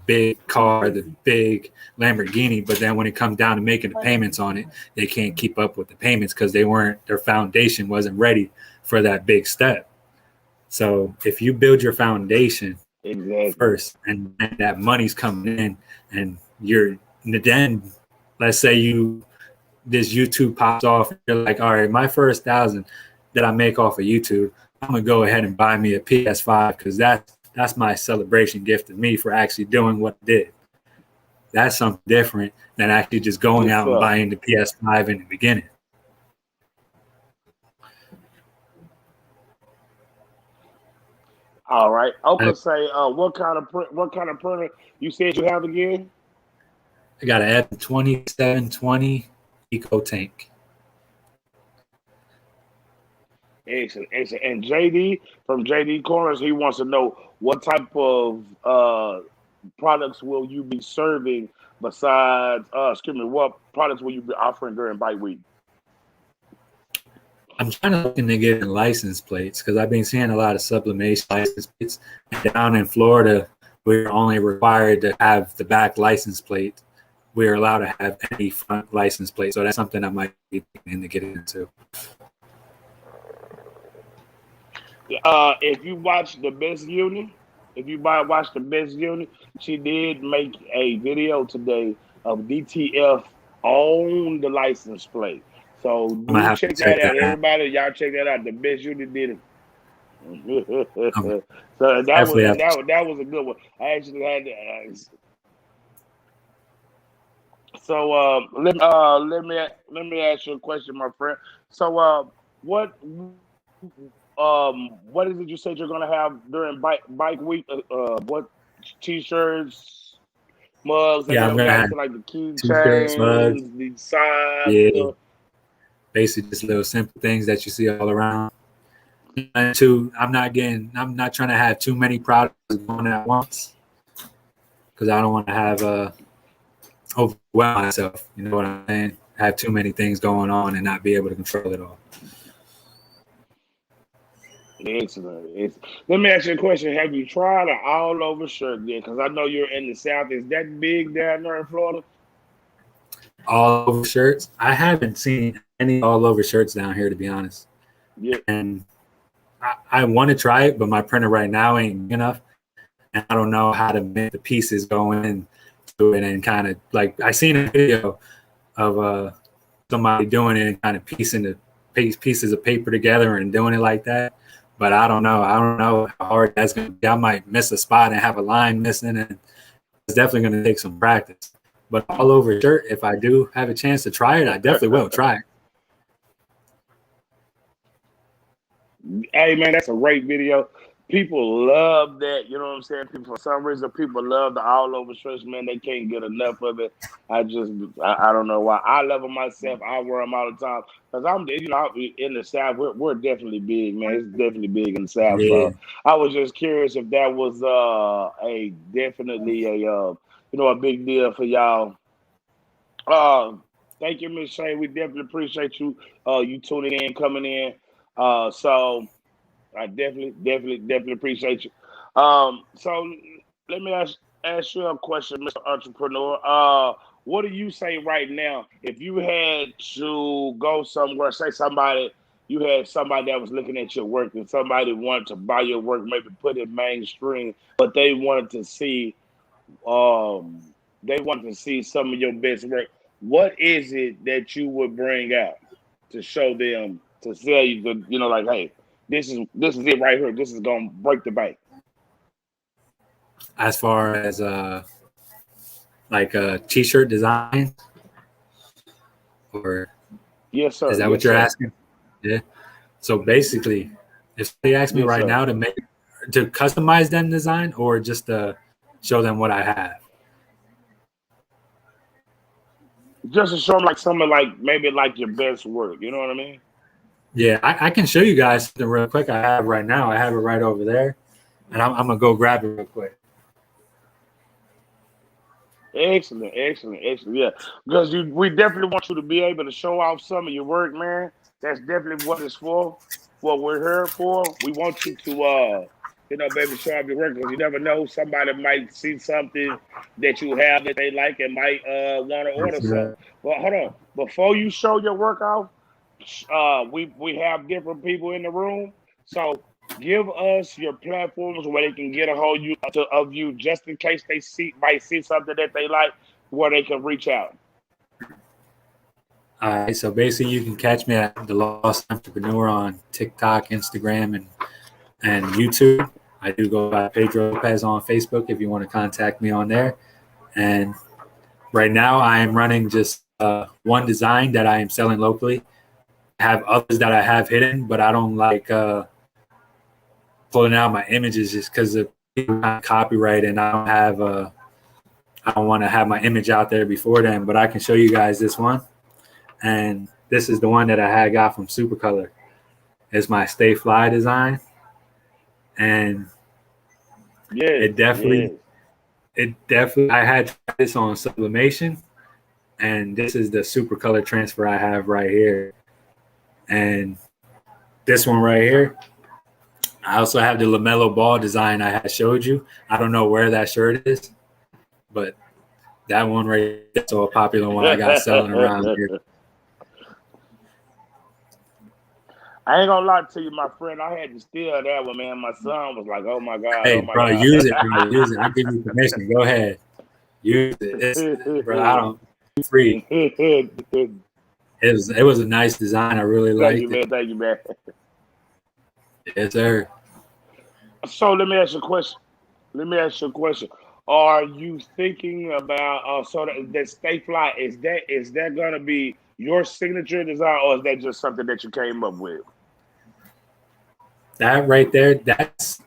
big car, the big Lamborghini, but then when it comes down to making the payments on it, they can't keep up with the payments because their foundation wasn't ready for that big step. So if you build your foundation exactly. first and that money's coming in and you're then let's say you this YouTube pops off, you're like, all right, my first 1,000 that I make off of YouTube, I'm gonna go ahead and buy me a PS5 because that's my celebration gift to me for actually doing what I did. That's something different than actually just going Yes, out and sir. buying the PS5 in the beginning. All right. I'm I, gonna say, what kind of printer you said you have again? I got an F2720 Eco Tank. Excellent, excellent. And JD from JD Corners, he wants to know what type of products will you be serving besides, excuse me, what products will you be offering during Bite Week? I'm trying to look into getting license plates because I've been seeing a lot of sublimation license plates. And down in Florida, we're only required to have the back license plate. We're allowed to have any front license plate. So that's something I might be thinking to get into. If you watch the Best Unit, if you watch the Best Unit, she did make a video today of DTF on the license plate. So I'm gonna do have to check check that out, that out. everybody. Y'all check that out. The Best Unit did it. I'm So that was definitely and have to. that was a good one. I actually had to, so let me ask you a question, my friend. So what what is it you said you're gonna have during bike week? What t-shirts, mugs, any Yeah, I'm of gonna that? have So like the t-shirts, mugs. keychains, the signs, Yeah, stuff. basically just little simple things that you see all around. And two, I'm not trying to have too many products going at once because I don't want to have overwhelm myself. You know what I'm saying? Have too many things going on and not be able to control it all. Excellent. Let me ask you a question. Have you tried an all over shirt yet? Because I know you're in the South. Is that big down there in Florida? All over shirts. I haven't seen any all over shirts down here to be honest. Yeah. And I want to try it, but my printer right now ain't big enough, and I don't know how to make the pieces go in to it and kind of like I seen a video of somebody doing it and kind of piecing the pieces of paper together and doing it like that. But I don't know. I don't know how hard that's going to be. I might miss a spot and have a line missing, and it's definitely going to take some practice. But all over shirt, if I do have a chance to try it, I definitely will try it. Hey man, that's a great video. People love that. You know what I'm saying? People, for some reason, people love the all over shirts. Man, they can't get enough of it. I don't know why. I love them myself. I wear them all the time because in the South. We're definitely big, man. It's definitely big in the South. Yeah. So I was just curious if that was a definitely a big deal for y'all. Uh, Thank you, Miss Shay. We definitely appreciate you tuning in, coming in. So. I definitely appreciate you. So let me ask you a question, Mr. Entrepreneur. What do you say right now if you had to go somewhere? Say you had somebody that was looking at your work and somebody wanted to buy your work, maybe put it mainstream, but um they wanted to see some of your best work. What is it that you would bring out to show them to sell you like, hey, this is it right here. This is gonna break the bank. As far as like t-shirt design, or Yes, is sir. that what Yes, you're sir. asking? Yeah. So basically, if they ask me Yes, right sir. now to customize them design or just to show them what I have. Just to show them like some of like maybe like your best work. You know what I mean? Yeah, I can show you guys something real quick. I have right now. I have it right over there, and I'm gonna go grab it real quick. Excellent. Yeah, because we definitely want you to be able to show off some of your work, man. That's definitely what it's for. What we're here for. We want you to, baby, show off your work because you never know. Somebody might see something that you have that they like and might want to For order something. sure. Well, hold on. Before you show your work off, we have different people in the room. So give us your platforms where they can get a hold of you just in case they might see something that they like where they can reach out. All right. So basically, you can catch me at the Lost Entrepreneur on TikTok, Instagram, and YouTube. I do go by Pedro Lopez on Facebook if you want to contact me on there. And right now, I am running just one design that I am selling locally. I have others that I have hidden, but I don't like pulling out my images just because of copyright, and I don't want to have my image out there before then. But I can show you guys this one, and this is the one that I had got from Supercolor. It's my Stay Fly design, and Yes, it definitely, yes. I had this on sublimation, and this is the Supercolor transfer I have right here, and this one right here. I also have the LaMelo Ball design I had showed you. I don't know where that shirt is, but that one right there is so a popular one I got selling around here. I ain't gonna lie to you, my friend. I had to steal that one, man. My son was like, "Oh my god, Hey, oh my bro, god." use it, bro. Use it. I give you permission. Go ahead. Use it. Bro, I don't free. It was a nice design. I really Thank you, liked it. man. Thank you, man. Yes, sir. So let me ask you a question. Are you thinking about so that Stay Fly, is that gonna be your signature design, or is that just something that you came up with? That right there, that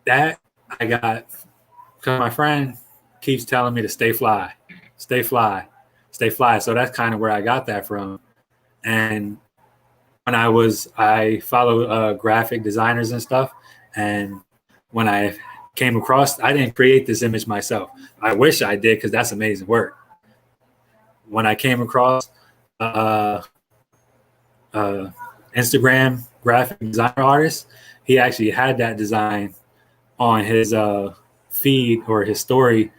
I got because my friend keeps telling me to stay fly, stay fly, stay fly. So that's kind of where I got that from. And when I follow graphic designers and stuff, and when I came across, I didn't create this image myself. I wish I did because that's amazing work. When I came across uh, uh, Instagram graphic designer artist, he actually had that design on his feed or his story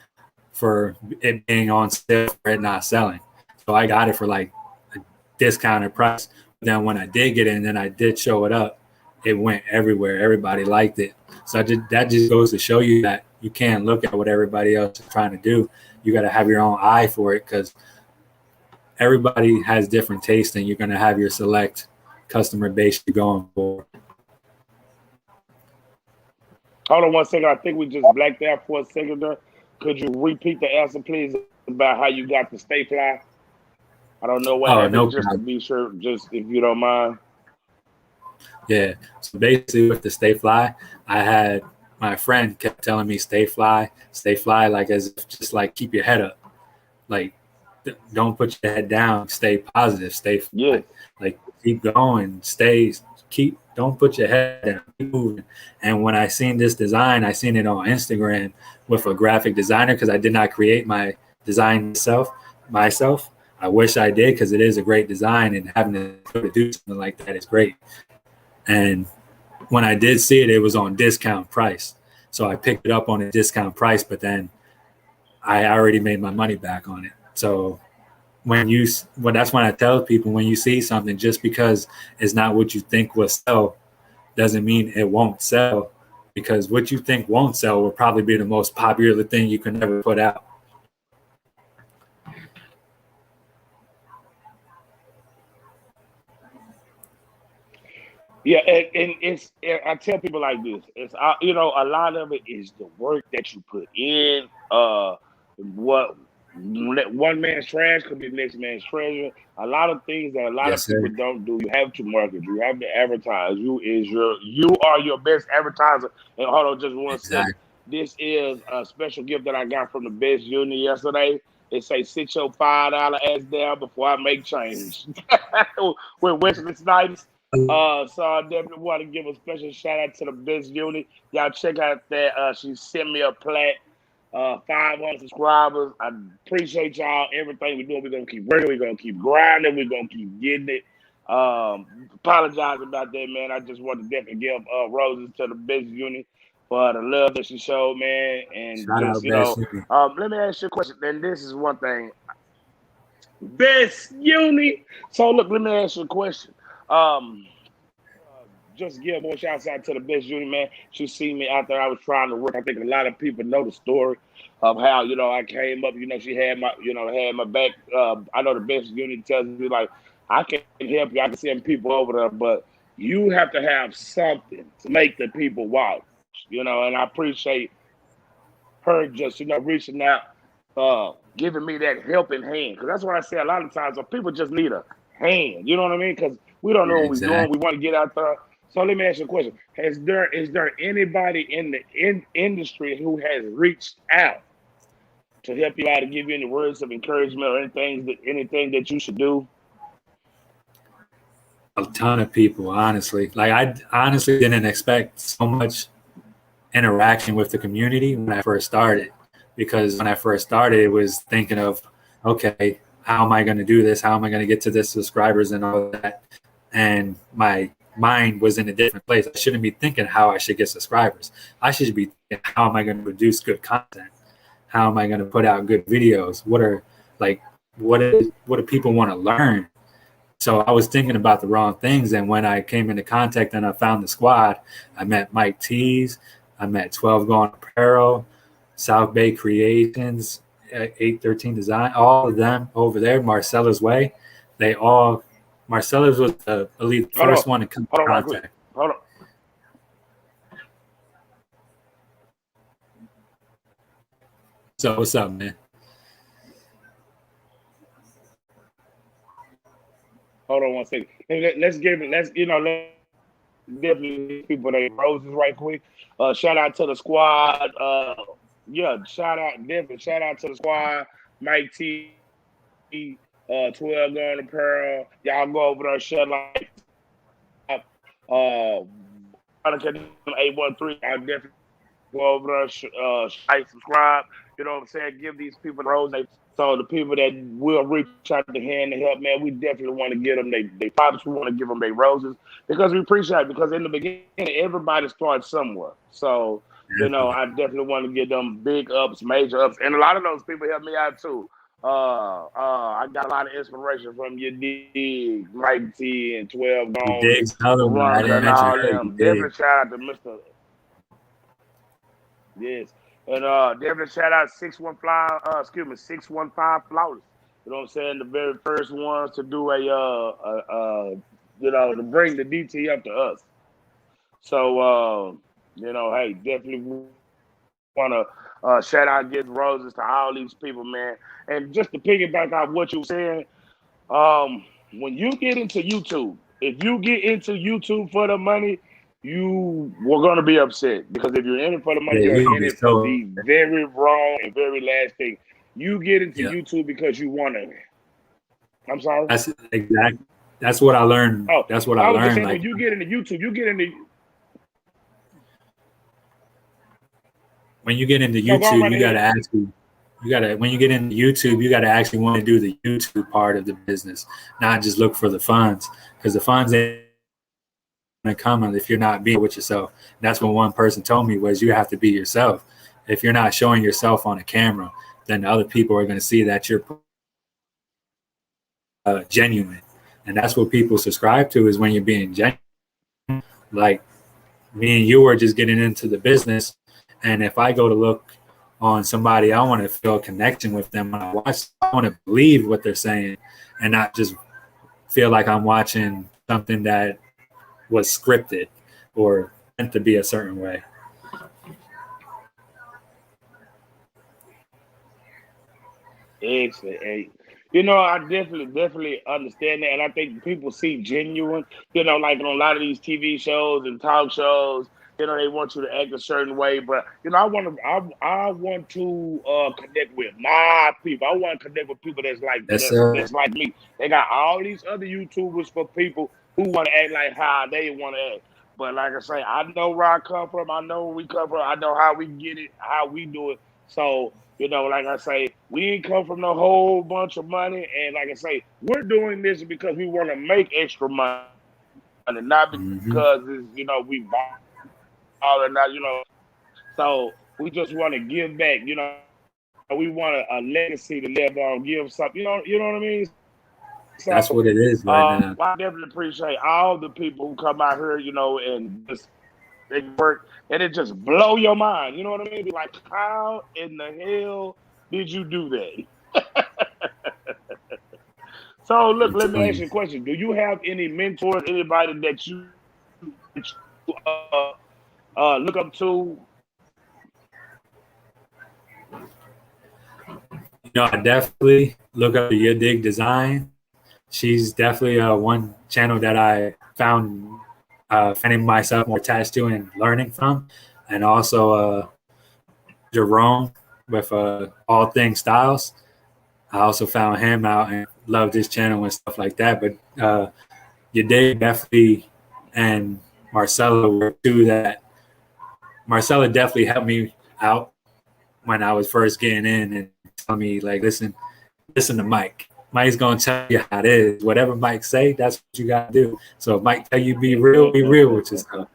for it being on sale for it not selling. So I got it for like a discounted price. Then when I did get it and then I did show it up, it went everywhere. Everybody liked it. So that just goes to show you that you can't look at what everybody else is trying to do. You got to have your own eye for it because everybody has different tastes and you're going to have your select customer base you're going for. Hold on one second. I think we just blacked out for a second there. Could you repeat the answer, please, about how you got to Stay Fly? I don't know what Oh, happened, no just to problem. be sure, just if you don't mind. Yeah. So basically with the stay fly, I had my friend kept telling me stay fly, like as if just like keep your head up. Like don't put your head down, stay positive, stay fly. Yes. Like keep going, don't put your head down, keep moving. And when I seen this design, I seen it on Instagram with a graphic designer because I did not create my design myself. I wish I did because it is a great design and having to do something like that is great. And when I did see it, it was on discount price. So I picked it up on a discount price, but then I already made my money back on it. So that's when I tell people when you see something, just because it's not what you think will sell, doesn't mean it won't sell. Because what you think won't sell will probably be the most popular thing you can ever put out. Yeah, and I tell people like this. It's a lot of it is the work that you put in. What one man's trash could be next man's treasure. A lot of things that a lot of Yes, people sir. don't do. You have to market. You have to advertise. You are your best advertiser. And hold on, just one second. Exactly. This is a special gift that I got from the best union yesterday. It say sit your $5 ass down before I make change. With Wesley Snipes. So I definitely want to give a special shout out to the best unit. Y'all check out that. She sent me a plaque. 500 subscribers. I appreciate y'all. Everything we're doing, we're gonna keep working. We're gonna keep grinding. We're gonna keep getting it. Apologize about that, man. I just want to definitely give roses to the best unit for the love that she showed, man. And Shout just out best unit. let me ask you a question. And this is one thing. Best unit. So look, let me ask you a question. Um, just give more shouts out to the best unit, man. She seen me out there. I was trying to work. I think a lot of people know the story of how I came up. She had my back. I know the best unit tells me like I can help you. I can send people over there, but you have to have something to make the people watch. And I appreciate her just reaching out, giving me that helping hand. Because that's what I say a lot of times. People just need a hand. You know what I mean? Because we don't know Yeah, what we're doing. We exactly. want to get out there. So let me ask you a question: is there anybody in the industry who has reached out to help you out to give you any words of encouragement or anything that you should do? A ton of people, honestly. Like I honestly didn't expect so much interaction with the community when I first started. Because when I first started, it was thinking of, okay, how am I going to do this? How am I going to get to this subscribers and all that? and my mind was in a different place. I shouldn't be thinking how I should get subscribers. I should be thinking, how am I going to produce good content? How am I going to put out good videos? What do people want to learn? So I was thinking about the wrong things. And when I came into contact and I found the squad, I met Mike Tees, I met 12 Gone Apparel, South Bay Creations, 813 Design, all of them over there, Marcella's Way. They all, Marcella's was the elite Hold on, first one to come hold in on, right quick. contact. Hold on. So what's up, man? Hold on one second. Let's give it. Let's let's definitely give people their roses right quick. Shout out to the squad. Yeah, shout out to the squad. Mike T, 12 Gun Apparel. Y'all go over there, shut like uh 813. I definitely go over there, like, subscribe. You know what I'm saying? Give these people the rose. So the people that will reach out to hand and help, man, we definitely want to get them they props. We want to give them their roses because we appreciate it. Because in the beginning, everybody starts somewhere. So I definitely want to give them big ups, major ups, and a lot of those people help me out too. I got a lot of inspiration from you, dig, Mike T, and 12 You Gone, dig and another one. I Rhonda, didn't and mention all her. You them. dig. Definitely shout out to Mr. Yes. And definitely shout out 615 Flawless. You know what I'm saying? The very first ones to do to bring the DT up to us. So hey, definitely want to shout out, give roses to all these people, man. And just to piggyback off what you were saying, when you get into YouTube, if you get into YouTube for the money, you were going to be upset because if you're in it for the money, Yeah, you're you're gonna in be it for so. the very wrong and very last thing. You get into Yeah, YouTube because you want to. I'm sorry. that's exactly. That's what I learned. Oh, That's what I I was just learned. saying when Like, you get into YouTube, you get into. when you get into No, go on YouTube, right you gotta ahead. actually, you gotta when you get into YouTube, you gotta actually want to do the YouTube part of the business, not just look for the funds, because the funds ain't gonna come if you're not being with yourself. And that's what one person told me was you have to be yourself. If you're not showing yourself on a camera, then the other people are gonna see that you're genuine, and that's what people subscribe to is when you're being genuine. Like me and you were just getting into the business, and if I go to look on somebody, I want to feel a connection with them when I watch. I want to believe what they're saying, and not just feel like I'm watching something that was scripted or meant to be a certain way. Excellent. I definitely understand that, and I think people see genuine. Like on a lot of these TV shows and talk shows, they want you to act a certain way. But I want to connect with my people. I want to connect with people that's like Yes, that's sir. like me. They got all these other YouTubers for people who want to act like how they want to act. But like I say, I know where I come from. I know where we come from. I know how we get it, how we do it. So like I say, we ain't come from no whole bunch of money. And like I say, we're doing this because we want to make extra money, not Mm-hmm. because we balling out. So we just want to give back. We want a legacy to live on, give something. You know what I mean. That's So what it is right now. I definitely appreciate all the people who come out here, and just they work, and it just blow your mind. You know what I mean? Be like, how in the hell did you do that? So look, I'm let me telling ask you. you a question. Do you have any mentors, anybody that you look up to? I definitely look up to Your Dig Design. She's definitely one channel that I found finding myself more attached to and learning from, and also Jerome with All Things Styles. I also found him out and loved his channel and stuff like that. But your day definitely and Marcella were two that Marcella definitely helped me out when I was first getting in and tell me like, listen to Mike. Mike's gonna tell you how it is. Whatever Mike say, that's what you gotta do. So if Mike tell you be real, which is tough.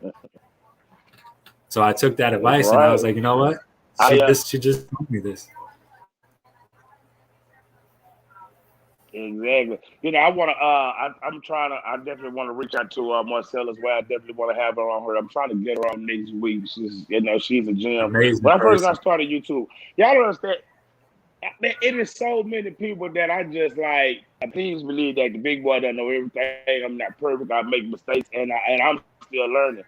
So I took that That's advice and I was right. like, you know what? I She just told me this. Exactly. I want to. I'm trying to. I definitely want to reach out to Marcella as well. I definitely want to have her on her. I'm trying to get her on next week. She's a gem. Amazing When I first got person. started YouTube, y'all don't understand. Man, it is so many people that I just like. I please believe that the big boy doesn't know everything. I'm not perfect. I make mistakes, and I'm still learning.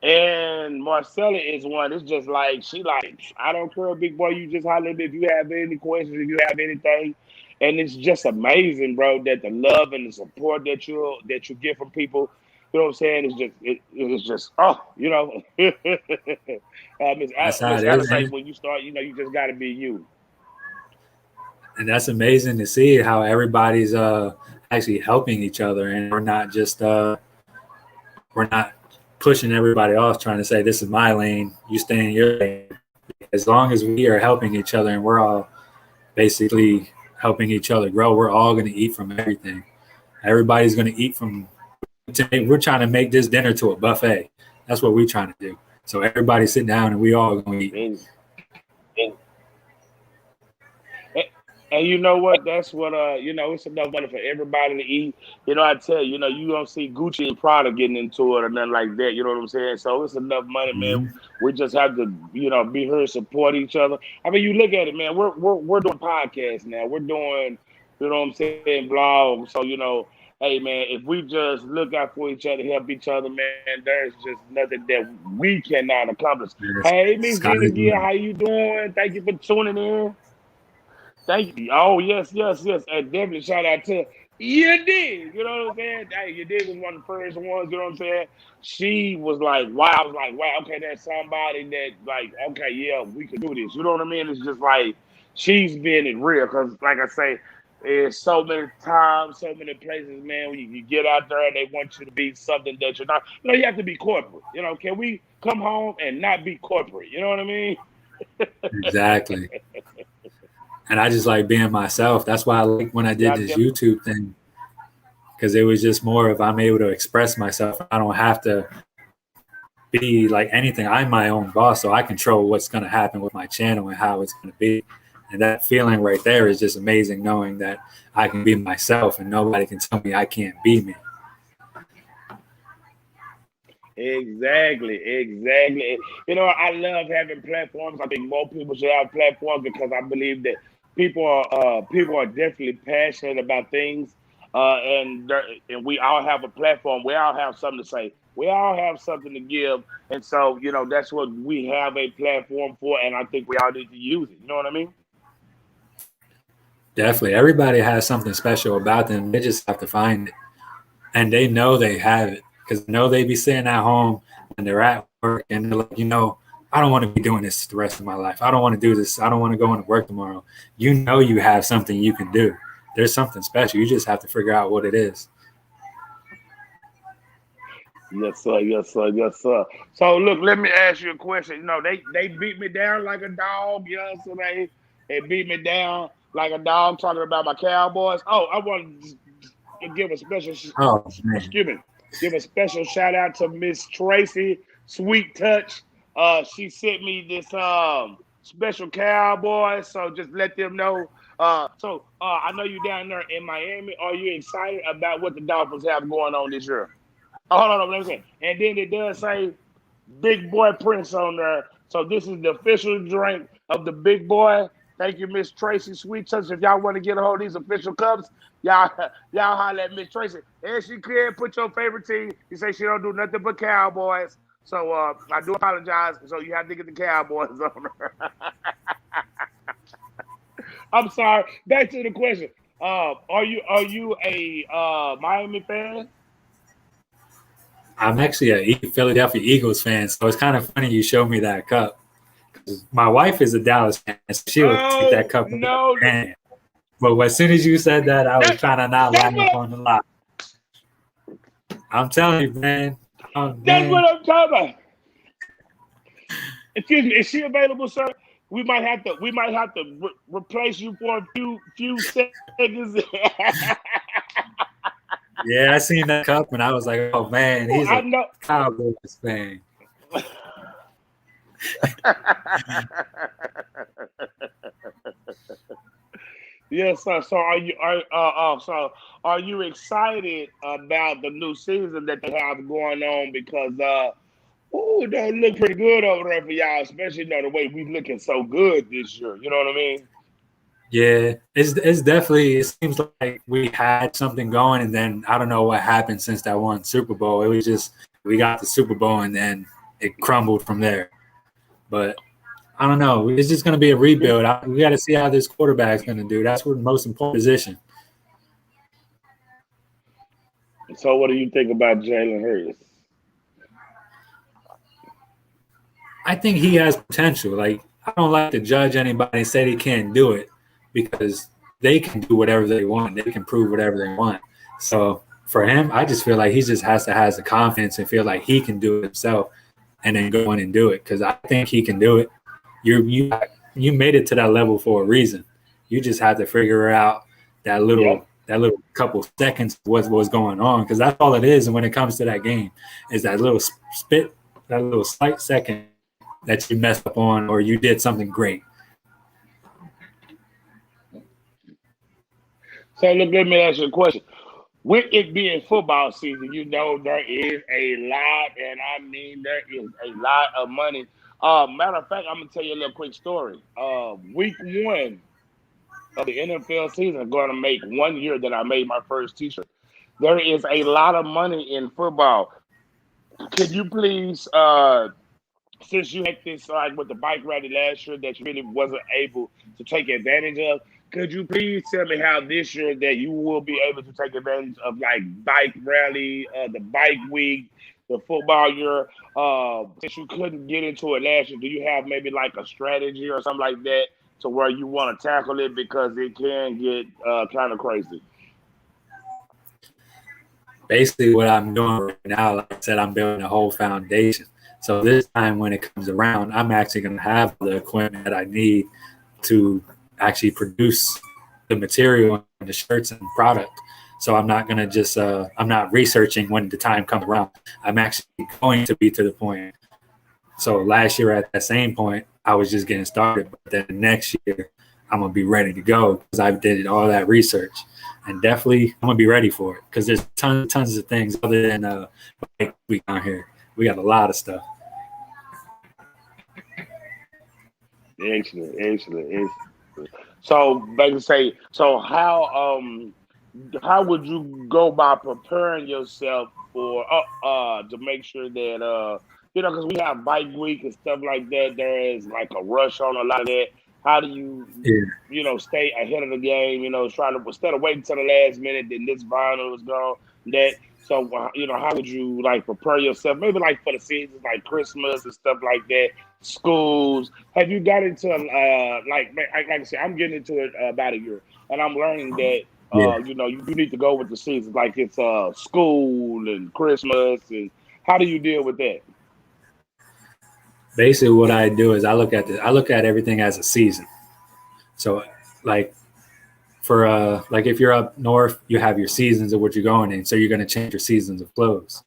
And Marcella is one. It's just like she like I don't care, big boy. You just holler at me if you have any questions, if you have anything. And it's just amazing, bro, that the love and the support that you get from people. You know what I'm saying? It's just That's how Miss it Alice is, say man. when you start, you just got to be you. And that's amazing to see how everybody's actually helping each other, and we're not pushing everybody off trying to say this is my lane, you stay in your lane. As long as we are helping each other and we're all basically helping each other grow, we're all going to eat from everything. Everybody's going to eat from. We're trying to make this dinner to a buffet. That's what we're trying to do. So everybody sit down and we all going to eat. And, and, and you know what? That's what it's enough money for everybody to eat. I tell you, you don't see Gucci and Prada getting into it or nothing like that. You know what I'm saying? So it's enough money, man. Mm-hmm. We just have to, be here, support each other. I mean, you look at it, man. We're doing podcasts now. We're doing, what I'm saying, blogs. So hey, man, if we just look out for each other, help each other, man, there's just nothing that we cannot accomplish. Hey, Miss Sky Gina is the Gill, limit. how you doing? Thank you for tuning in. Thank you. Oh, yes, yes, yes. And definitely shout out to you did. You know what I'm saying? Hey, you did was one of the first ones, you know what I'm saying? She was like, wow, I was like, wow, okay, there's somebody that like, okay, yeah, we can do this. You know what I mean? It's just like she's being it real. Cause like I say, it's so many times, so many places, man, when you get out there and they want you to be something that you're not. You have to be corporate. Can we come home and not be corporate? You know what I mean? Exactly. And I just like being myself. That's why I like when I did Yeah, this YouTube thing, because it was just more of I'm able to express myself. I don't have to be like anything. I'm my own boss, so I control what's going to happen with my channel and how it's going to be. And that feeling right there is just amazing, knowing that I can be myself and nobody can tell me I can't be me. exactly, exactly. I love having platforms. I think more people should have platforms because I believe that people are definitely passionate about things, and we all have a platform. We all have something to say. We all have something to give, and so that's what we have a platform for. And I think we all need to use it. You know what I mean? Definitely. Everybody has something special about them. They just have to find it. And they know they have it because they know they be sitting at home and they're at work and they're like, I don't want to be doing this the rest of my life. I don't want to do this. I don't want to go into work tomorrow. You know you have something you can do. There's something special. You just have to figure out what it is. Yes, sir. Yes, sir. Yes, sir. So look, let me ask you a question. They beat me down like a dog yesterday. They beat me down like a dog talking about my Cowboys. Oh, I want to give a special Oh man. excuse me, give a special shout out to Miss Tracy, Sweet Touch. She sent me this special Cowboys. So just let them know. I know you down there in Miami. Are you excited about what the Dolphins have going on this year? Oh, hold on, let me say. And then it does say Big Boy Prince on there. So this is the official drink of the Big Boy. Thank you, Miss Tracy Sweet Touch. If y'all want to get a hold of these official cups, y'all y'all holler at Miss Tracy. And she can put your favorite team. You say she don't do nothing but Cowboys. So I do apologize. So you have to get the Cowboys on her. I'm sorry. Back to the question. Are you a Miami fan? I'm actually a Philadelphia Eagles fan, so it's kind of funny you showed me that cup. My wife is a Dallas fan, so she will take that Oh cup with no, her hand. But as soon as you said that, I was that, trying to not that's laugh what on the line. I'm telling you, man. Oh that's man. what I'm talking about. Excuse me, is she available, sir? we might have to replace you for a few seconds. Yeah, I seen that cup and I was like, oh man, he's I a know. Cowboys fan. Yes, sir. So are you excited about the new season that they have going on? Because they look pretty good over there for y'all, especially the way we looking so good this year. You know what I mean? Yeah, it's definitely. It seems like we had something going, and then I don't know what happened since that one Super Bowl. It was just we got the Super Bowl, and then it crumbled from there. But I don't know. It's just going to be a rebuild. We got to see how this quarterback's going to do. That's what the most important position. So, what do you think about Jalen Hurts? I think he has potential. Like I don't like to judge anybody and say they can't do it because they can do whatever they want. They can prove whatever they want. So for him, I just feel like he just has to have the confidence and feel like he can do it himself, and then go in and do it because I think he can do it. You made it to that level for a reason. You just had to figure out that Yep. little couple seconds what was going on because that's all it is. And when it comes to that game, is that little spit, that little slight second that you messed up on or you did something great. So, look, let me ask you a question. With it being football season, there is a lot, and I mean there is a lot of money. Matter of fact, I'm gonna tell you a little quick story. Week one of the NFL season, going to make 1 year that I made my first T-shirt. There is a lot of money in football. Could you please, since you had this like with the bike rally last year that you really wasn't able to take advantage of, could you please tell me how this year that you will be able to take advantage of like bike rally, the bike week, the football year? Since you couldn't get into it last year, do you have maybe like a strategy or something like that to where you want to tackle it because it can get kind of crazy? Basically, what I'm doing right now, like I said, I'm building a whole foundation. So this time when it comes around, I'm actually going to have the equipment that I need to actually produce the material and the shirts and product. So I'm not going to just, I'm not researching when the time comes around. I'm actually going to be to the point. So last year at that same point, I was just getting started. But then next year, I'm going to be ready to go because I did all that research. And definitely, I'm going to be ready for it because there's tons of things other than we down here. We got a lot of stuff. Excellent, excellent, excellent. So basically, say so. How would you go by preparing yourself for to make sure that because we have bike week and stuff like that. There is like a rush on a lot of that. How do you Yeah. stay ahead of the game? Trying to instead of waiting till the last minute, then this vinyl is gone. That so how would you like prepare yourself? Maybe like for the seasons like Christmas and stuff like that. Schools. Have you got into like I said, I'm getting into it about a year, and I'm learning that Yeah. you need to go with the seasons, like it's school and Christmas, and how do you deal with that? Basically, what I do is I look at everything as a season. So, like for like if you're up north, you have your seasons of what you're going in. So you're going to change your seasons of clothes.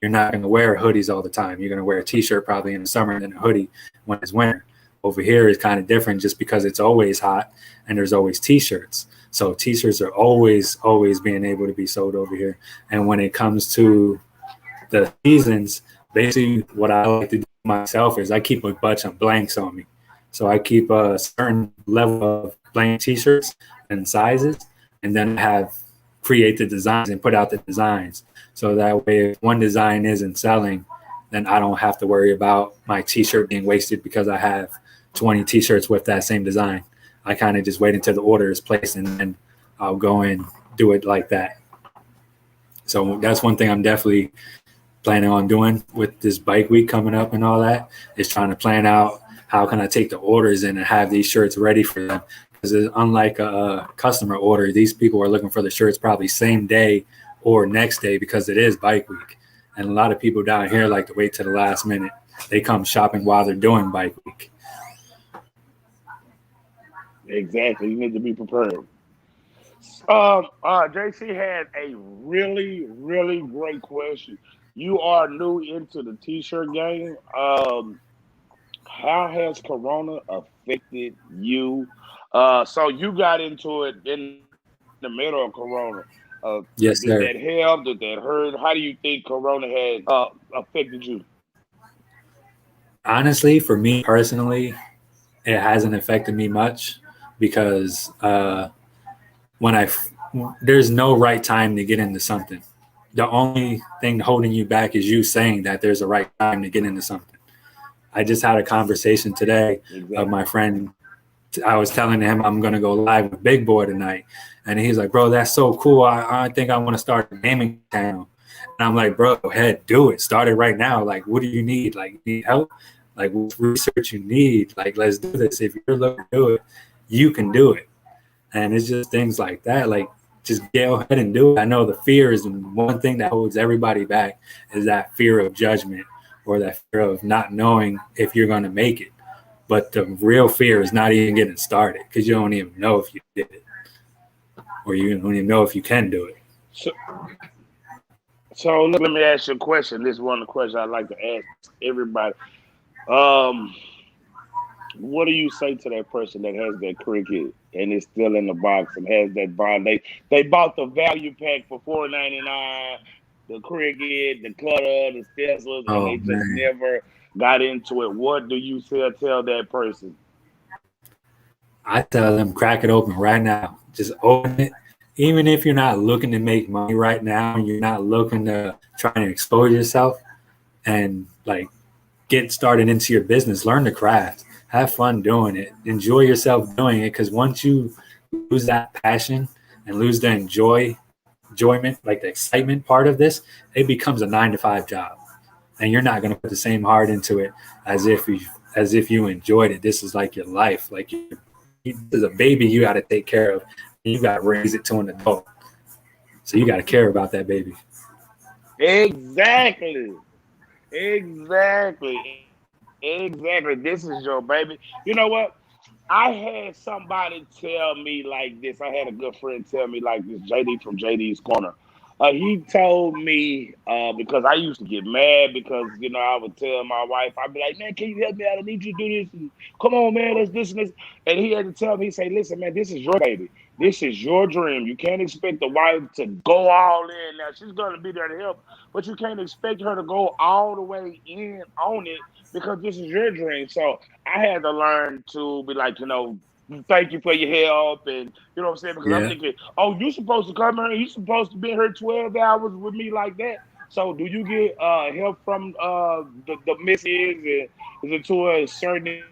You're not going to wear hoodies all the time. You're going to wear a t-shirt probably in the summer and then a hoodie when it's winter. Over here is kind of different just because it's always hot and there's always t-shirts. So t-shirts are always being able to be sold over here. And when it comes to the seasons, basically what I like to do myself is I keep a bunch of blanks on me. So I keep a certain level of blank t-shirts and sizes, and then have create the designs and put out the designs. So that way, if one design isn't selling, then I don't have to worry about my t-shirt being wasted because I have 20 t-shirts with that same design. I kind of just wait until the order is placed and then I'll go and do it like that. So that's one thing I'm definitely planning on doing with this bike week coming up and all that is trying to plan out how can I take the orders in and have these shirts ready for them. Because unlike a customer order, these people are looking for the shirts probably same day or next day because it is bike week. And a lot of people down here like to wait to the last minute. They come shopping while they're doing bike week. Exactly. You need to be prepared. JC had a really, really great question. You are new into the t-shirt game. How has Corona affected you? So you got into it in the middle of Corona. Did that Yes, help? Did sir. that hurt? How do you think Corona has affected you? Honestly, for me personally, it hasn't affected me much because when there's no right time to get into something. The only thing holding you back is you saying that there's a right time to get into something. I just had a conversation today of Exactly. my friend. I was telling him I'm going to go live with Big Boy tonight. And he's like, bro, that's so cool. I think I want to start a gaming channel. And I'm like, bro, go ahead, do it. Start it right now. Like, what do you need? Like, you need help? Like, what research you need? Like, let's do this. If you're looking to do it, you can do it. And it's just things like that. Like, just go ahead and do it. I know the fear is one thing that holds everybody back is that fear of judgment or that fear of not knowing if you're going to make it. But the real fear is not even getting started because you don't even know if you did it or you don't even know if you can do it. So, so let me ask you a question. This is one of the questions I like to ask everybody. Um, what do you say to that person that has that cricket and is still in the box and has that bond? They bought the value pack for $4.99, the cricket, the clutter, the stencils, and Oh they just man, never got into it. What do you tell that person? I tell them crack it open right now. Just open it. Even if you're not looking to make money right now, you're not looking to try and expose yourself and like get started into your business. Learn the craft. Have fun doing it. Enjoy yourself doing it because once you lose that passion and lose the enjoyment, like the excitement part of this, it becomes a 9 to 5 job, and you're not going to put the same heart into it as if you enjoyed it. This is like your life. Like there's a baby you got to take care of, and you got to raise it to an adult. So you got to care about that baby. Exactly. Exactly. This is your baby. You know what? I had somebody tell me like this. I had a good friend tell me like this, JD from JD's Corner. He told me because I used to get mad because I would tell my wife, I'd be like, man, can you help me out? I need you to do this. And, come on, man, that's this and this. And he had to tell me, he say, listen, man, this is your baby. This is your dream. You can't expect the wife to go all in. Now she's gonna be there to help, but you can't expect her to go all the way in on it because this is your dream. So I had to learn to be like, thank you for your help, and you know what I'm saying? Because I'm Yeah. thinking, oh, you supposed to come here, you supposed to be here 12 hours with me like that. So do you get help from the missus? And is it to a certain extent?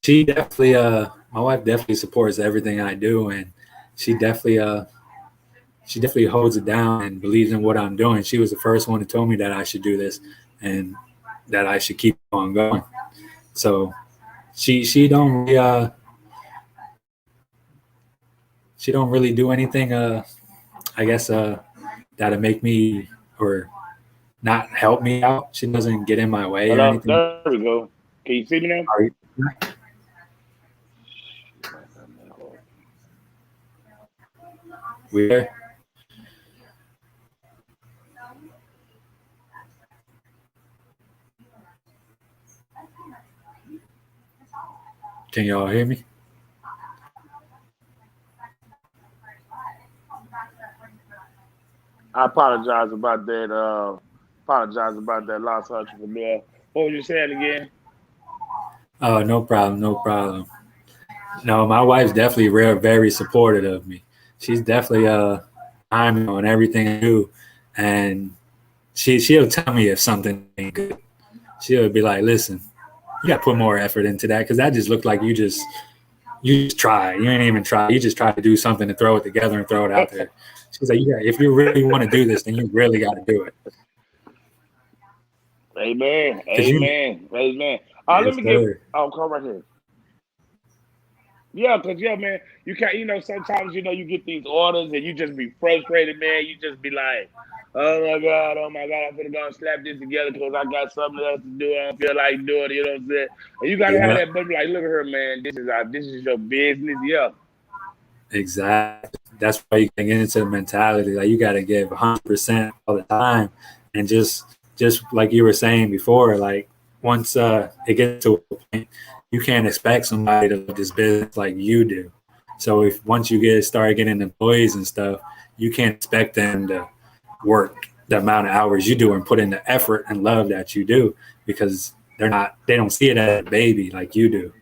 She definitely, my wife definitely supports everything I do, and she definitely, she definitely holds it down and believes in what I'm doing. She was the first one to tell me that I should do this and that I should keep on going. So she don't really, she don't really do anything. I guess that'll make me or not help me out. She doesn't get in my way or Hello, anything. there we go. Can you see me now? Are you, we there? Can y'all hear me? I apologize about that. Apologize about that lost entrepreneur. What was you saying again? Oh, no problem, no problem. No, my wife's definitely very supportive of me. She's definitely behind me on everything I do, and she'll tell me if something ain't good. She'll be like, "Listen, you got to put more effort into that because that just looked like you just try. You ain't even try. You just try to do something to throw it together and throw it out there." She's like, "Yeah, if you really want to do this, then you really got to do it." Amen. Cause you, Amen. Amen. Let yes me get. sir, Oh, come right here. Yeah, cause yeah, man, you can't. Sometimes you get these orders and you just be frustrated, man. You just be like, Oh my God, I'm finna go and slap this together because I got something else to do. I don't feel like doing it, you know what I'm saying? And you gotta have Yeah, that, but like, look at her, man. This is your business, yeah. exactly. That's why you can get into the mentality. Like you got to give 100% all the time, and just like you were saying before, like once it gets to a point, you can't expect somebody to love this business like you do. So if once you start getting employees and stuff, you can't expect them to work the amount of hours you do and put in the effort and love that you do because they don't see it as a baby like you do.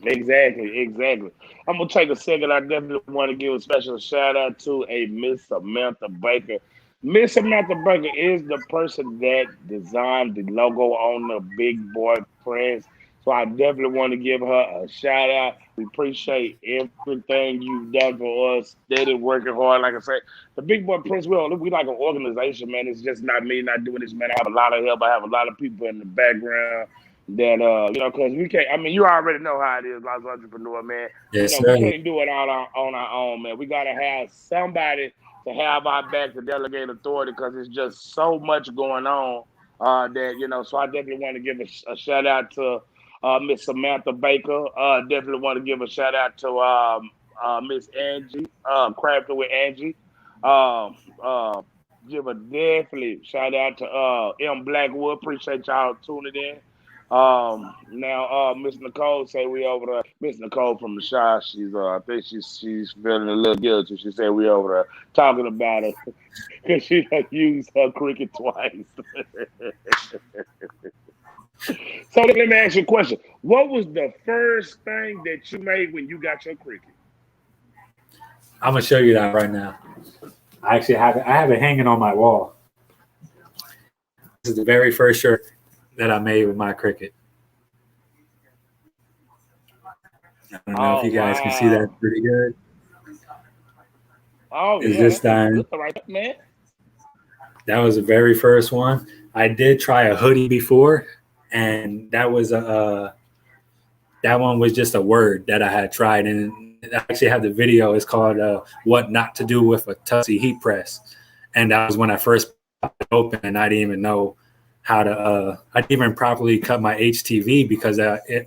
Exactly, exactly. I'm gonna take a second. I definitely want to give a special shout out to a Miss Samantha Baker. Miss Samantha Baker is the person that designed the logo on the Big Boy press. So I definitely want to give her a shout out. We appreciate everything you've done for us. Steady working hard. Like I said, the Big Boy Prince, we like an organization, man. It's just not me not doing this, man. I have a lot of help. I have a lot of people in the background that because we can't. I mean, you already know how it is, as an entrepreneur, man. Yes, We sir. can't do it all on our own, man. We gotta have somebody to have our back to delegate authority because it's just so much going on that So I definitely want to give a shout out to Miss Samantha Baker. Definitely want to give a shout out to Miss Angie, Crafted with Angie. Um, uh, give a definitely shout out to M Blackwood. Appreciate y'all tuning in. Now Miss Nicole say we over there. Miss Nicole from the shy, she's I think she's feeling a little guilty. She said we over there talking about her because she had used her cricket twice. So let me ask you a question. What was the first thing that you made when you got your cricket? I'm gonna show you that right now. I actually have it. I have it hanging on my wall. This is the very first shirt that I made with my cricket. I don't know if Oh you guys can see that wow. pretty good. Oh Is yeah, this that looks time? good right there, man. That was the very first one. I did try a hoodie before, and that one was just a word that I had tried, and I actually have the video. It's called "What Not to Do with a Tussy Heat Press," and that was when I first popped it open, and I didn't even know how to. I didn't even properly cut my HTV because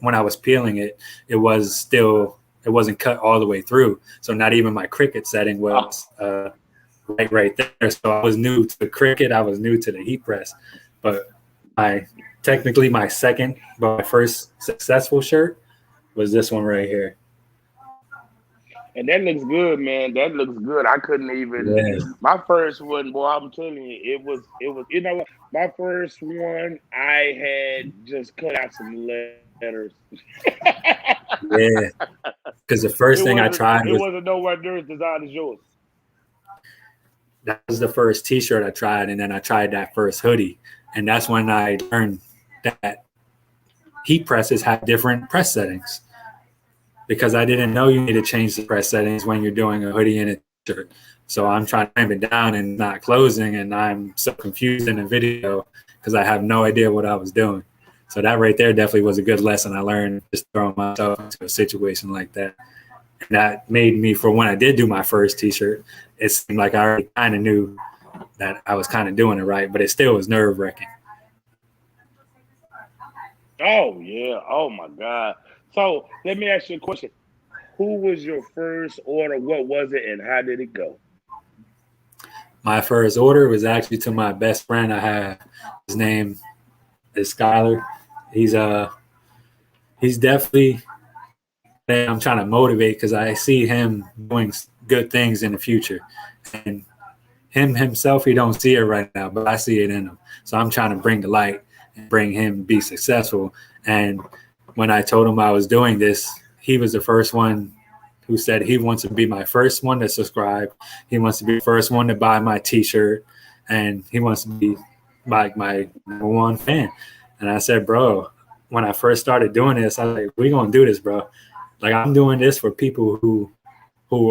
when I was peeling it, it wasn't cut all the way through. So not even my Cricut setting Oh, was right there. So I was new to the Cricut. I was new to the heat press, but my technically my second, but my first successful shirt was this one right here. and that looks good, man. That looks good. I couldn't even. Yeah, My first one, boy. I'm telling you, it was. You know what? My first one, I had just cut out some letters. yeah. Because the It first thing I wasn't. tried It was wasn't nowhere near as designed as yours. that was the first T-shirt I tried, and then I tried that first hoodie, and that's when I learned that heat presses have different press settings. Because I didn't know you need to change the press settings when you're doing a hoodie and a t-shirt. So I'm trying to clamp it down and not closing, and I'm so confused in the video because I have no idea what I was doing. So that right there definitely was a good lesson I learned, just throwing myself into a situation like that. And that made me, for when I did do my first t-shirt, it seemed like I already kind of knew that I was kind of doing it right, but it still was nerve wracking. Oh yeah. Oh my God. So let me ask you a question. Who was your first order? What was it, and how did it go? My first order was actually to my best friend I have. His name is Skyler. He's he's definitely, I'm trying to motivate because I see him doing good things in the future, and him himself, he don't see it right now, but I see it in him. So I'm trying to bring the light and bring him to be successful. And when I told him I was doing this, he was the first one who said he wants to be my first one to subscribe. He wants to be the first one to buy my T-shirt, and he wants to be my number one fan. And I said, bro, when I first started doing this, I was like, we're gonna do this, bro. Like, I'm doing this for people who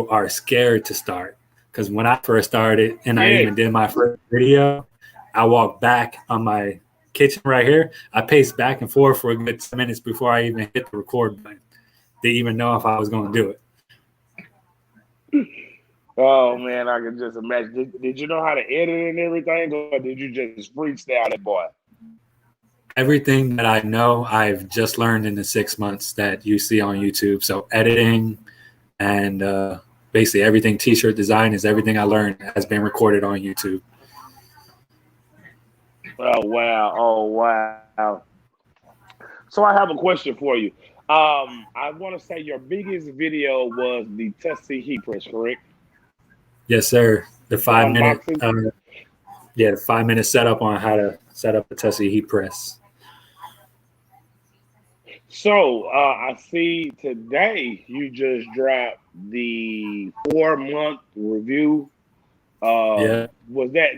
are scared to start. Because when I first started and I Yes. even did my first video, I walked back on my kitchen right here. I paced back and forth for a good 10 minutes before I even hit the record button to even know if I was going to do it. Oh man, I can just imagine. Did you know how to edit and everything, or did you just freestyle that boy? Everything that I know, I've just learned in the 6 months that you see on YouTube. So editing and basically everything t-shirt design is everything I learned has been recorded on YouTube. Oh wow, oh wow. So I have a question for you. I want to say your biggest video was the Tessie heat press, correct? Yes, sir. The The 5 minute, unboxing. yeah, the 5 minute setup on how to set up a Tessie heat press. So I see today you just dropped the 4 month review. Yeah, Was that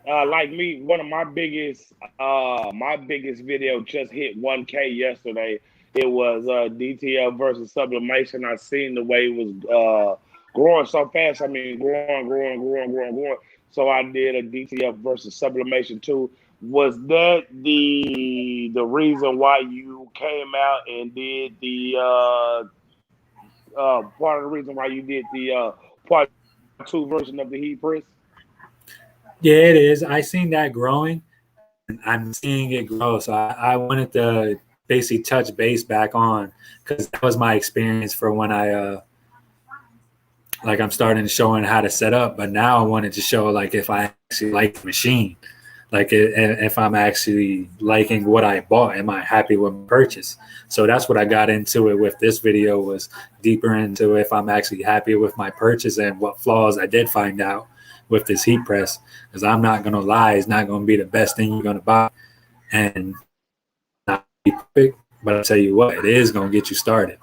like me? One of my biggest video just hit 1K yesterday. It was DTF versus sublimation. I seen the way it was growing so fast. I mean, growing. So I did a DTF versus sublimation too. Was that the reason why you came out and did the part of the reason why you did the part 2 version of the heat press? yeah, it is. I seen that growing, and I'm seeing it grow. So I wanted to basically touch base back on because that was my experience for when I like I'm starting to showing how to set up, but now I wanted to show like if I actually like the machine, like if I'm actually liking what I bought, am I happy with my purchase? So that's what I got into it with this video was deeper into if I'm actually happy with my purchase and what flaws I did find out with this heat press. Because I'm not gonna lie, it's not gonna be the best thing you're gonna buy, and not be perfect. But I'll tell you what, it is gonna get you started.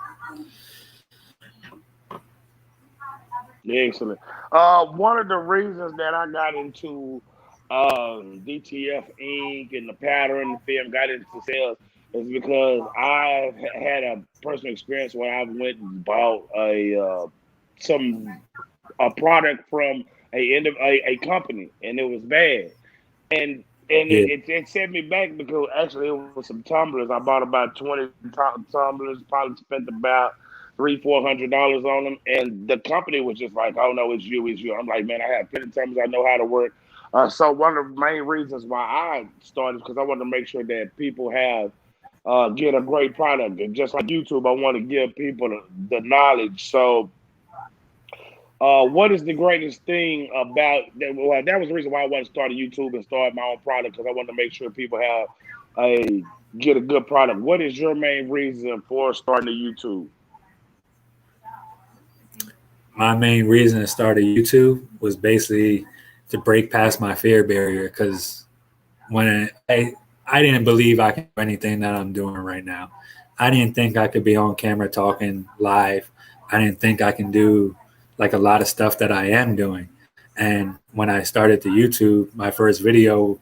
Excellent. One of the reasons that I got into DTF ink and the pattern, the film, got into sales is because I had a personal experience where I went and bought some a product from a company and it was bad and Yeah, it set me back because actually it was some tumblers. I bought about 20 tumblers, probably spent about $300-400 on them, and the company was just like, "Oh no, it's you." I'm like, "Man, I have plenty tumblers. I know how to work." So one of the main reasons why I started because I wanted to make sure that people have get a great product, and just like YouTube, I want to give people the knowledge. So what is the greatest thing about that? Well, that was the reason why I wanted to start a YouTube and start my own product because I wanted to make sure people have a get a good product. What is your main reason for starting a YouTube? my main reason to start a YouTube was basically to break past my fear barrier because when I didn't believe I could do anything that I'm doing right now. I didn't think I could be on camera talking live. I didn't think I can do like a lot of stuff that I am doing. And when I started the YouTube, my first video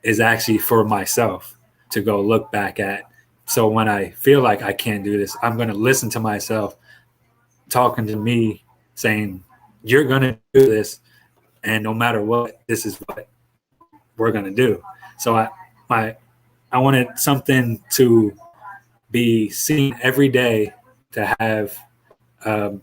is actually for myself to go look back at. So when I feel like I can't do this, I'm going to listen to myself talking to me saying, "You're going to do this. And no matter what, this is what we're going to do." So my, I wanted something to be seen every day to have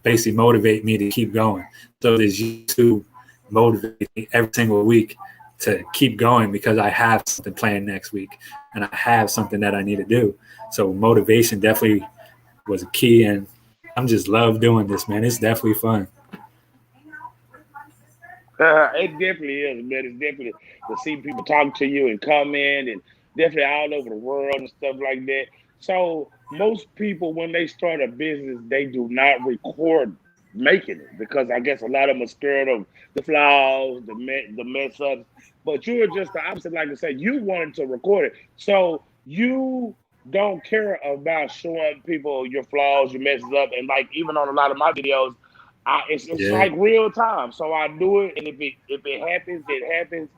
basically motivate me to keep going. So this YouTube motivates me every single week to keep going because I have something planned next week and I have something that I need to do. So motivation definitely was a key, and I'm just love doing this, man. It's definitely fun. It definitely is, man. It's definitely to see people talk to you and comment, and definitely all over the world and stuff like that. So most people, when they start a business, they do not record making it because I guess a lot of them are scared of the flaws, the mess ups. But you are just the opposite. Like I said, you wanted to record it, so you don't care about showing people your flaws, your messes up, and like even on a lot of my videos. It's Yeah. like real time. So I do it, and if it happens, it happens.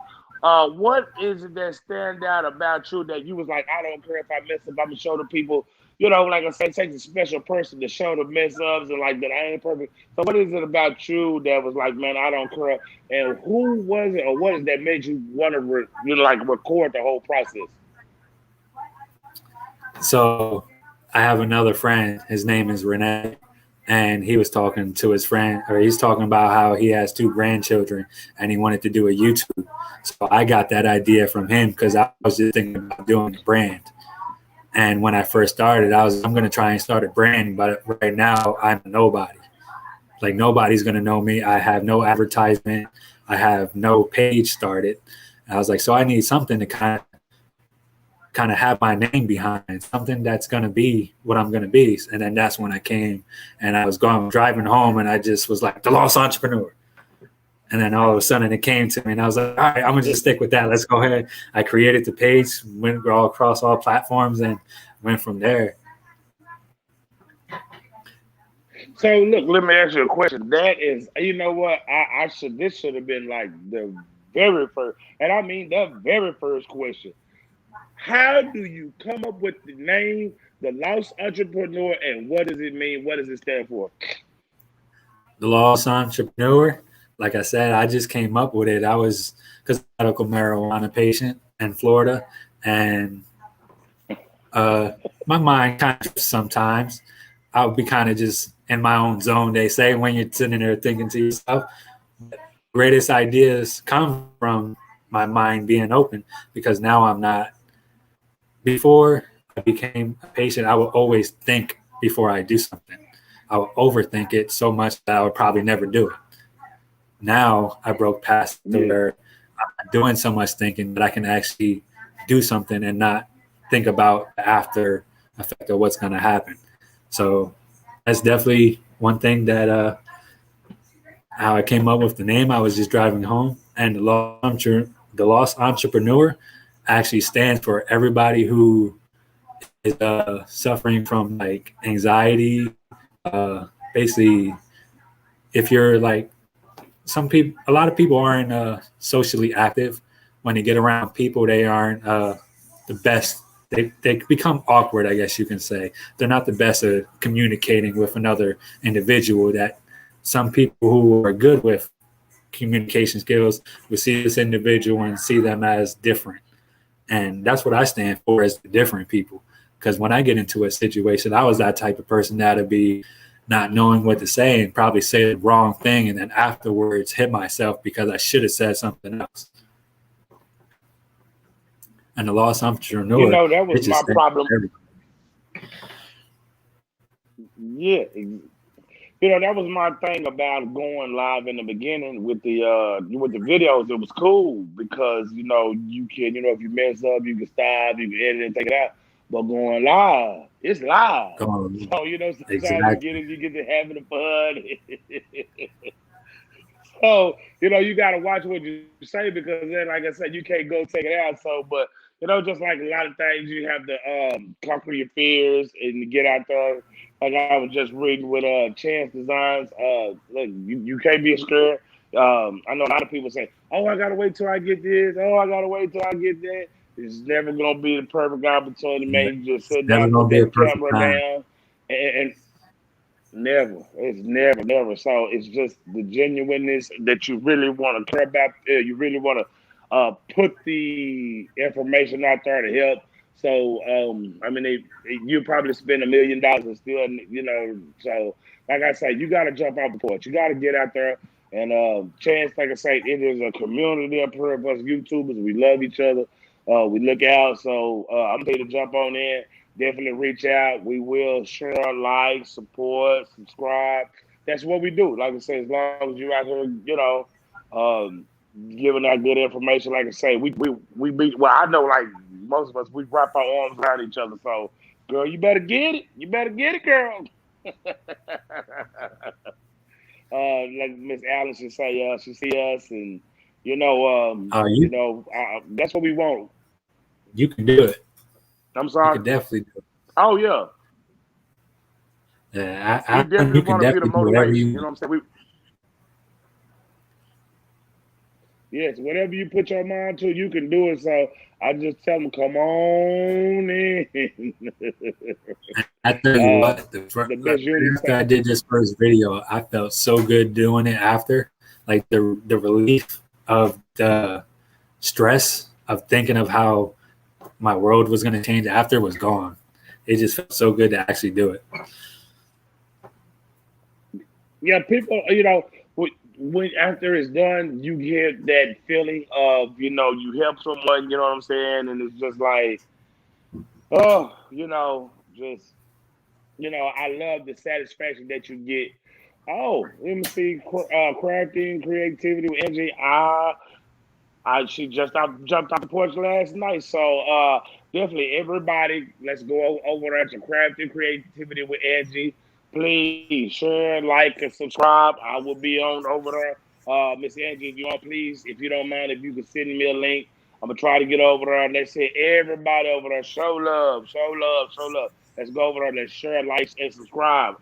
What is it that stand out about you that you was like, I don't care if I mess up, I'm gonna show the people. You know, like I said, it takes a special person to show the mess ups and like that I ain't perfect. So what is it about you that was like, man, I don't care? And who was it or what is that made you want to like record the whole process? So I have another friend. His name is Renee. and he was talking to his friend, or he's talking about how he has 2 grandchildren and he wanted to do a YouTube. So I got that idea from him because I was just thinking about doing a brand. And when I first started, I'm going to try and start a brand, but right now I'm nobody. Like nobody's going to know me. I have no advertisement. I have no page started. And I was like, so I need something to kind of have my name behind, something that's going to be what I'm going to be. And then that's when I came and I was driving home and I just was like, the Lost Entrepreneur. And then all of a sudden it came to me and I was like, all right, I'm going to just stick with that. Let's go ahead. I created the page, went all across all platforms and went from there. So look, let me ask you a question. That is, you know what? I should this should have been like the very first, and I mean the very first question. How do you come up with the name, the Lost Entrepreneur, and what does it mean? What does it stand for? The Lost Entrepreneur, like I said, I just came up with it. I was because I'm a medical marijuana patient in Florida, and my mind kind of sometimes I would be kind of just in my own zone. They say when you're sitting there thinking to yourself, greatest ideas come from my mind being open because now I'm not. Before I became a patient, I would always think before I do something. I would overthink it so much that I would probably never do it. Now I broke past to Yeah. where I'm doing so much thinking that I can actually do something and not think about the after effect of what's going to happen. So that's definitely one thing that how I came up with the name. I was just driving home, and the Lost Entrepreneur actually stands for everybody who is suffering from like anxiety. Basically, if you're like a lot of people aren't socially active. When they get around people, they aren't the best. They become awkward, I guess you can say. They're not the best at communicating with another individual. That some people who are good with communication skills will see this individual and see them as different. And that's what I stand for, as the different people. Because when I get into a situation, I was that type of person that'd be not knowing what to say and probably say the wrong thing, and then afterwards hit myself because I should have said something else. And the Lost You Entrepreneur, know, that it was just my stands problem. for everybody. Yeah, you know, that was my thing about going live in the beginning with the videos. It was cool because you know you can, you know, if you mess up, you can stop, you can edit and take it out. But going live, it's live. Go on. So you know, sometimes Exactly. you get to having the fun. So you know, you got to watch what you say because then, like I said, you can't go take it out. So, but you know, just like a lot of things, you have to conquer your fears and get out there. Like I was just reading with Chance Designs. Look, you can't be scared. I know a lot of people say, "Oh, I gotta wait till I get this. Oh, I gotta wait till I get that." It's never gonna be the perfect opportunity, man. You just It's sit never down, going put to be a that perfect camera time. down, and never. It's never, never. So it's just the genuineness that you really want to care about. You really want to put the information out there to help. So, I mean, you probably spend $1 million and still, you know. So, like I say, you got to jump off the porch. You got to get out there. And Chance, like I say, it is a community up here of us YouTubers. We love each other. We look out. So I'm here to jump on in. Definitely reach out. We will share, like, support, subscribe. That's what we do. Like I say, as long as you're out here, you know, um, giving out good information. Like I say, we be well. I know, like most of us, we wrap our arms around each other. So, girl, you better get it. You better get it, girl. Like Miss Allen should say, she see us, and You that's what we want. you can do it. I'm You sorry. can definitely do it. Oh yeah, Yeah, we I think definitely you can want to be the definitely do whatever motivation. You you. know what I'm saying? Yes, whatever you put your mind to, you can do it. So I just tell them, come on in. I tell you what, The best like, unit. after I did this first video, I felt so good doing it. After, like the relief of the stress of thinking of how my world was going to change after was gone. It just felt so good to actually do it. Yeah, people, when after it's done, you get that feeling of, you help someone, you know what I'm saying? And it's just like, oh, just, I love the satisfaction that you get. Oh, let me see, crafting, creativity with Angie. She just jumped off the porch last night. So definitely everybody, let's go over there to Crafting Creativity with Angie. Please share, like, and subscribe. I will be on over there. Miss Angie, if you want, please, if you don't mind, if you could send me a link. I'm gonna try to get over there. And let's say everybody over there, show love, show love, show love. Let's go over there. Let's share, like, and subscribe.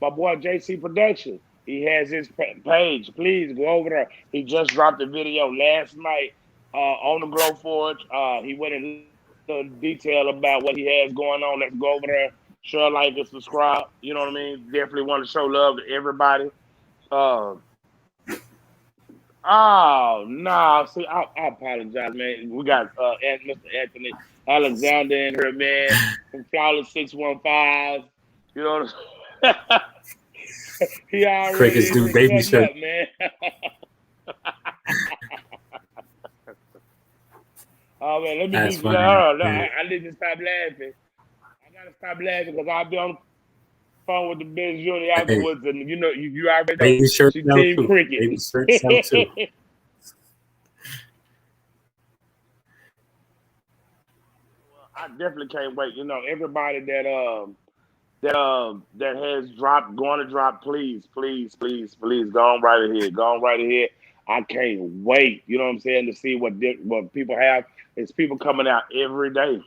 My boy JC Production. He has his page. Please go over there. He just dropped a video last night on the Glow Forge. He went in a little detail about what he has going on. Let's go over there, share, like, and subscribe. You know what I mean? Definitely want to show love to everybody. Uh, oh, no. See, I apologize, man. We got Mr. Anthony Alexander in here, man, from Flawless 615. You know what I'm saying? He already Crickets in do here baby cutting shirt. up, man. Oh man, let me That's just funny. I need to stop laughing. I gotta stop laughing because I'll be on the phone with the Benz Junior afterwards, and Hey, you already know baby she shirts team sell cricket. too. Baby shirts sell too. Well, I definitely can't wait. Everybody that has dropped, going to drop, please, please, please, please, go on right ahead, go on right ahead. I can't wait. You know what I'm saying, to see what people have. It's people coming out every day.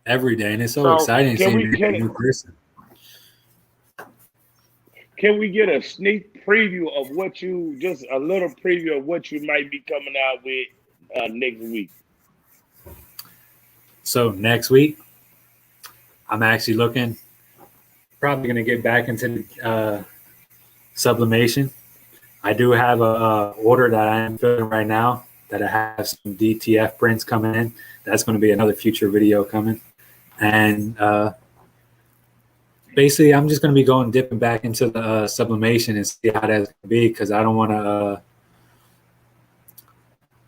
Every day, and it's so So exciting can seeing we every can new person. can we get a sneak preview of what you just a little preview of what you might be coming out with next week? So next week, I'm actually looking. Probably going to get back into the sublimation. I do have a order that I am filling right now that I have some DTF prints coming in. That's going to be another future video coming, and basically, I'm just going to be going dipping back into the sublimation and see how that's going to be because I don't want to.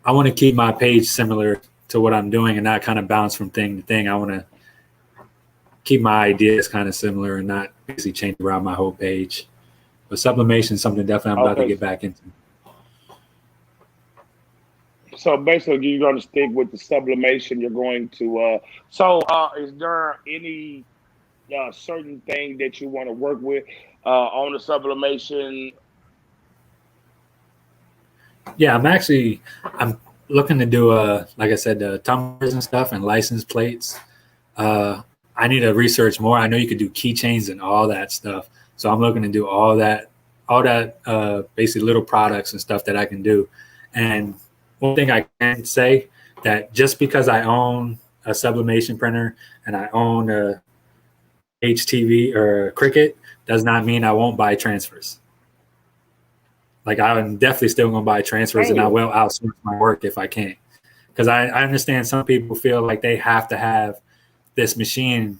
I want to keep my page similar to what I'm doing and not kind of bounce from thing to thing. I want to keep my ideas kind of similar and not basically change around my whole page. But sublimation is something definitely I'm about to Okay, get back into. so basically you're going to stick with the sublimation. You're going to is there any certain thing that you want to work with on the sublimation? Yeah, I'm looking to do like I said, the tumblers and stuff and license plates. I need to research more. I know you could do keychains and all that stuff. So I'm looking to do all that basically little products and stuff that I can do. And one thing I can say that just because I own a sublimation printer and I own a HTV or a Qriket does not mean I won't buy transfers. Like I'm definitely still going to buy transfers and I Oh, will outsource my work if I can. Because I understand some people feel like they have to have this machine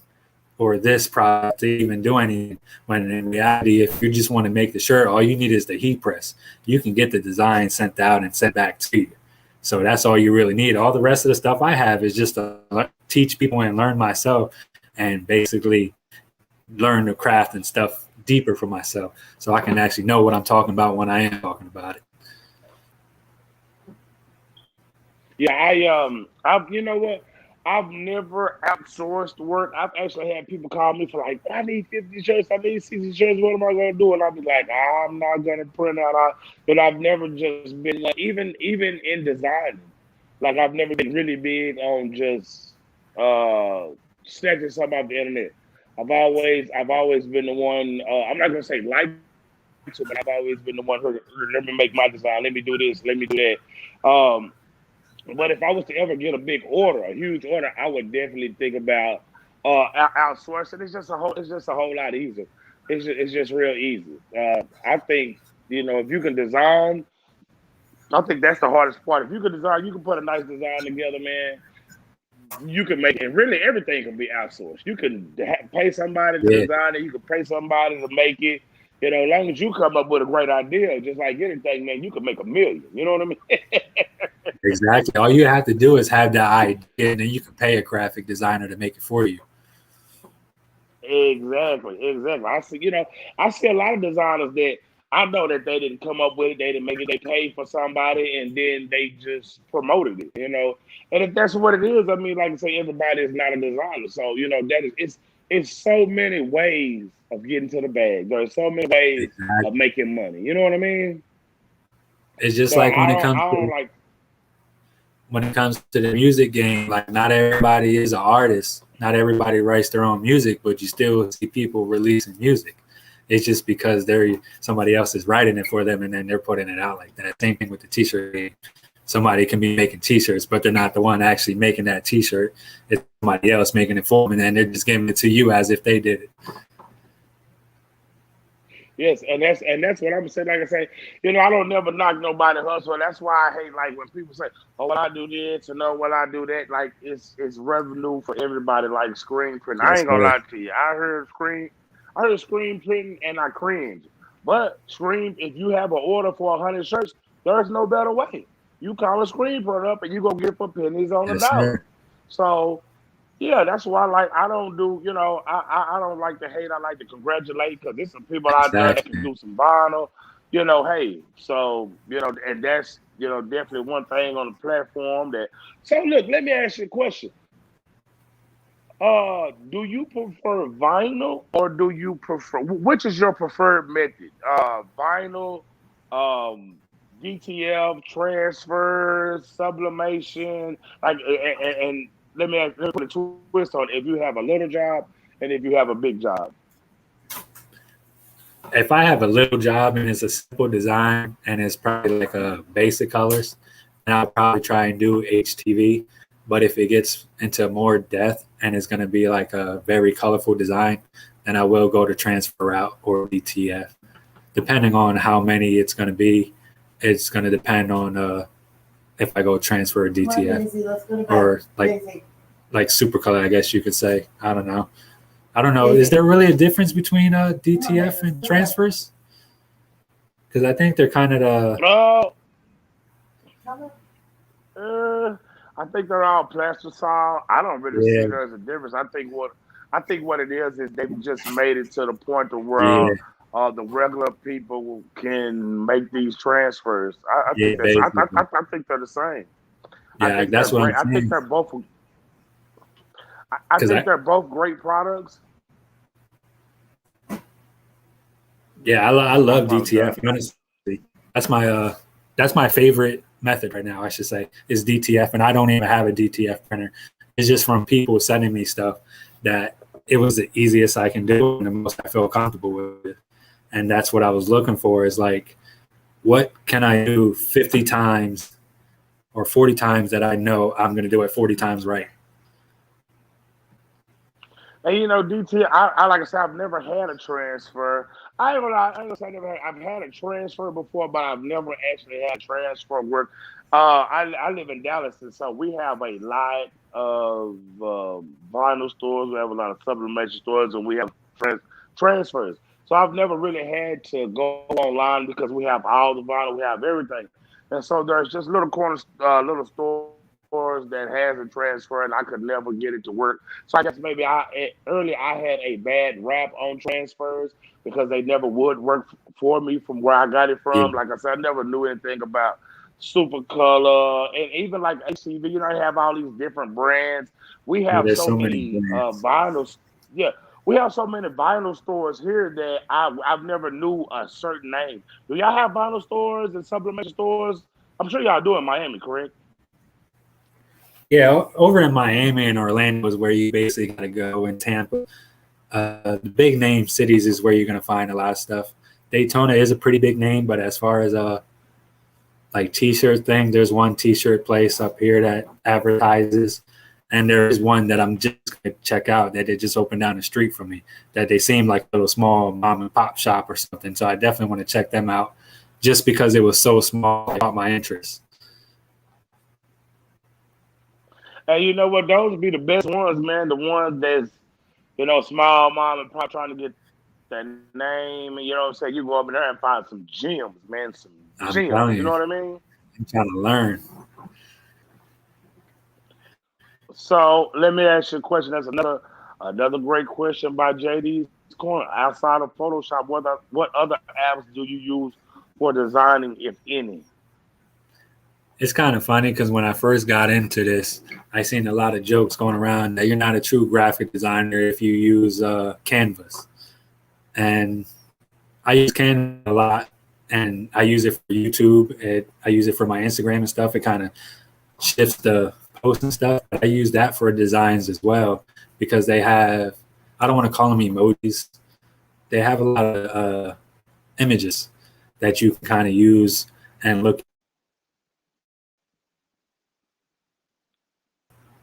or this product to even do anything. When in reality, if you just want to make the shirt, all you need is the heat press. You can get the design sent out and sent back to you. So that's all you really need. All the rest of the stuff I have is just to teach people and learn myself and basically learn the craft and stuff deeper for myself so I can actually know what I'm talking about when I am talking about it. yeah, I've you know what? I've never outsourced work. I've actually had people call me for like, I need 50 shirts, I need 60 shirts. What am I gonna do? And I'll be like, I'm not gonna print out. But I've never just been like, even in designing, like I've never been really big on just uh snatching something off the internet. I've always been the one. I'm not gonna say like to, but I've always been the one who let me make my design. Let me do this. Let me do that. But if I was to ever get a big order, a huge order, I would definitely think about outsourcing. It's just a whole lot easier. It's just real easy. I think if you can design, I think that's the hardest part. If you can design, you can put a nice design together, man. You can make it. Really, everything can be outsourced. You can pay somebody to Yeah. design it. You can pay somebody to make it. You know, as long as you come up with a great idea, just like anything, man, you can make a million. You know what I mean? Exactly. All you have to do is have that idea, and then you can pay a graphic designer to make it for you. Exactly, exactly. I see a lot of designers that I know that they didn't come up with it, they didn't make it, they paid for somebody and then they just promoted it, you know. And if that's what it is, I mean, like I say, everybody is not a designer. So, you know, that is it's so many ways of getting to the bag. There's so many ways of Exactly. making money. You know what I mean? It's just So like I don't like when it comes to the music game, like not everybody is an artist. Not everybody writes their own music, but you still see people releasing music. It's just because they're somebody else is writing it for them and then they're putting it out like that. Same thing with the t-shirt game. Somebody can be making t-shirts, but they're not the one actually making that t-shirt. It's somebody else making it for them, and then they're just giving it to you as if they did it. yes, and that's what I'm saying. Like I say, you know, I don't never knock nobody hustle. That's why I hate like when people say, "Oh, well, I do this," and "No, well, I do that." Like it's revenue for everybody. Like screen printing. I Yes, ain't gonna sir. lie to you. I heard screen printing, and I cringe. But screen, if you have an order for 100 shirts, there's no better way. You call a screen printer up, and you go get it for pennies on the Yes, dollar. sir. So yeah, that's why like I don't do, you know, I don't like to hate. I like to congratulate because there's some people out there that Exactly, can man. do some vinyl, you know. Hey, so you know, and that's you know definitely one thing on the platform that. So look, let me ask you a question. Do you prefer vinyl or do you prefer which is your preferred method? Vinyl, um, DTF, transfers, sublimation, like, and let me put a twist on it. If you have a little job and if you have a big job. If I have a little job and it's a simple design and it's probably like a basic colors, then I'll probably try and do HTV. But if it gets into more depth and it's going to be like a very colorful design, then I will go to transfer route or DTF. Depending on how many it's going to be, it's going to depend on if I go transfer or DTF or like super color, I guess you could say. I don't know. I don't know. Is there really a difference between DTF and transfers? Because I think they're kind of the Oh, I think they're all plasticine. I don't really see yeah, there's a difference. I think what it is they've just made it to the point of where yeah, the regular people can make these transfers. I yeah, think that's basically. I think they're the same. I Yeah, like think they're that's what great. I'm saying. I Because think they're both great products. I I love apologize. DTF. Honestly, that's my uh that's my favorite method right now. I should say is DTF, and I don't even have a DTF printer. It's just from people sending me stuff that it was the easiest I can do and the most I feel comfortable with. And that's what I was looking for. Is like, what can I do 50 times or 40 times that I know I'm going to do it 40 times right? And you know, I like I said, I've never had a transfer. I ain't gonna lie, I ain't gonna say I never had. I've had a transfer before, but I've never actually had transfer work. I live in Dallas, and so we have a lot of vinyl stores. We have a lot of sublimation stores, and we have transfers. So I've never really had to go online because we have all the vinyl, we have everything, and so there's just little stores that has a transfer, and I could never get it to work. So I guess maybe earlier I had a bad rap on transfers because they never would work for me from where I got it Yeah, from. Like I said, I never knew anything about Super Color and even like ACV. You know, they have all these different brands. We yeah, have there's so so many many brands. vinyls. Yeah, we have so many vinyl stores here that I've never knew a certain name. Do y'all have vinyl stores and sublimation stores? I'm sure y'all do in Miami, correct? Yeah, over in Miami and Orlando is where you basically got to go. In Tampa, the big name cities is where you're going to find a lot of stuff. Daytona is a pretty big name, but as far as like t-shirt thing, there's one t-shirt place up here that advertises, and there is one that I'm just going to check out that they just opened down the street from me. That they seem like a little small mom and pop shop or something. So I definitely want to check them out, just because it was so small. I caught my interest. And you know what? Those be the best ones, man. The ones that's small mom and pop trying to get that name, you know what I'm saying? You go up in there and find some gems, man, some I'm gems. telling You you, know what I mean? I'm trying to learn. So let me ask you a question. That's another great question by JD's Corner. Outside of Photoshop, what other apps do you use for designing, if any? It's kind of funny because when I first got into this, I seen a lot of jokes going around that you're not a true graphic designer if you use Canvas. And I use Canva a lot, and I use it for YouTube. I use it for my Instagram and stuff. It kind of shifts the posts and stuff. But I use that for designs as well because they have, I don't want to call them emojis. They have a lot of images that you can kind of use and look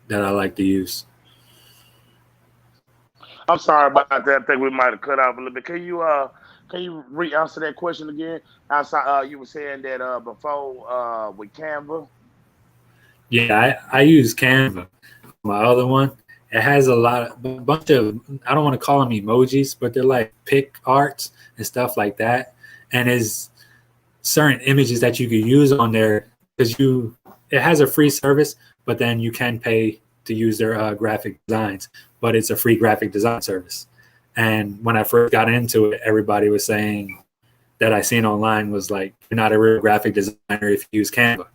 that I like to use. I'm sorry about that. I think we might have cut off a little bit. Can you re-answer that question again? Outside, you were saying that before with Canva. Yeah, I use Canva. My other one, it has a bunch of, I don't want to call them emojis, but they're like pic arts and stuff like that. And is certain images that you can use on there because it has a free service, but then you can pay to use their graphic designs, but it's a free graphic design service. And when I first got into it, everybody was saying that I seen online was like, you're not a real graphic designer if you use Canva.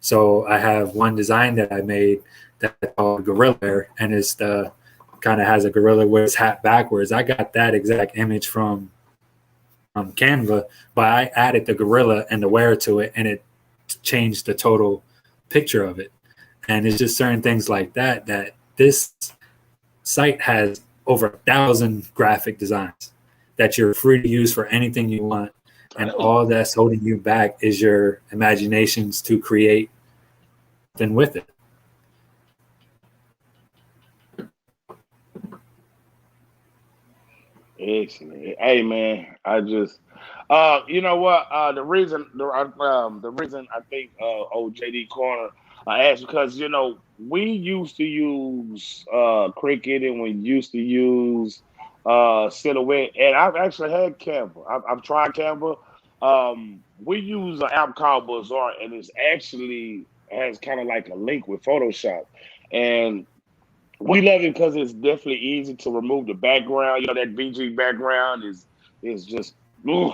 So I have one design that I made that's called Gorilla, and it's the kind of has a gorilla with his hat backwards. I got that exact image from Canva, but I added the gorilla and the wear to it, and it changed the total picture of it. And it's just certain things like that that this site has over 1,000 graphic designs that you're free to use for anything you want. And Dang. all that's holding you back is your imaginations to create something with it. Excellent. Hey man, you know what? The reason I think OJD Corner I asked because we used to use Cricket and we used to use Silhouette, and I've actually had Canva. I've tried Canva. We use an app called Bazaar, and it's actually has kind of like a link with Photoshop, and we love it because it's definitely easy to remove the background. That BG background is just ooh,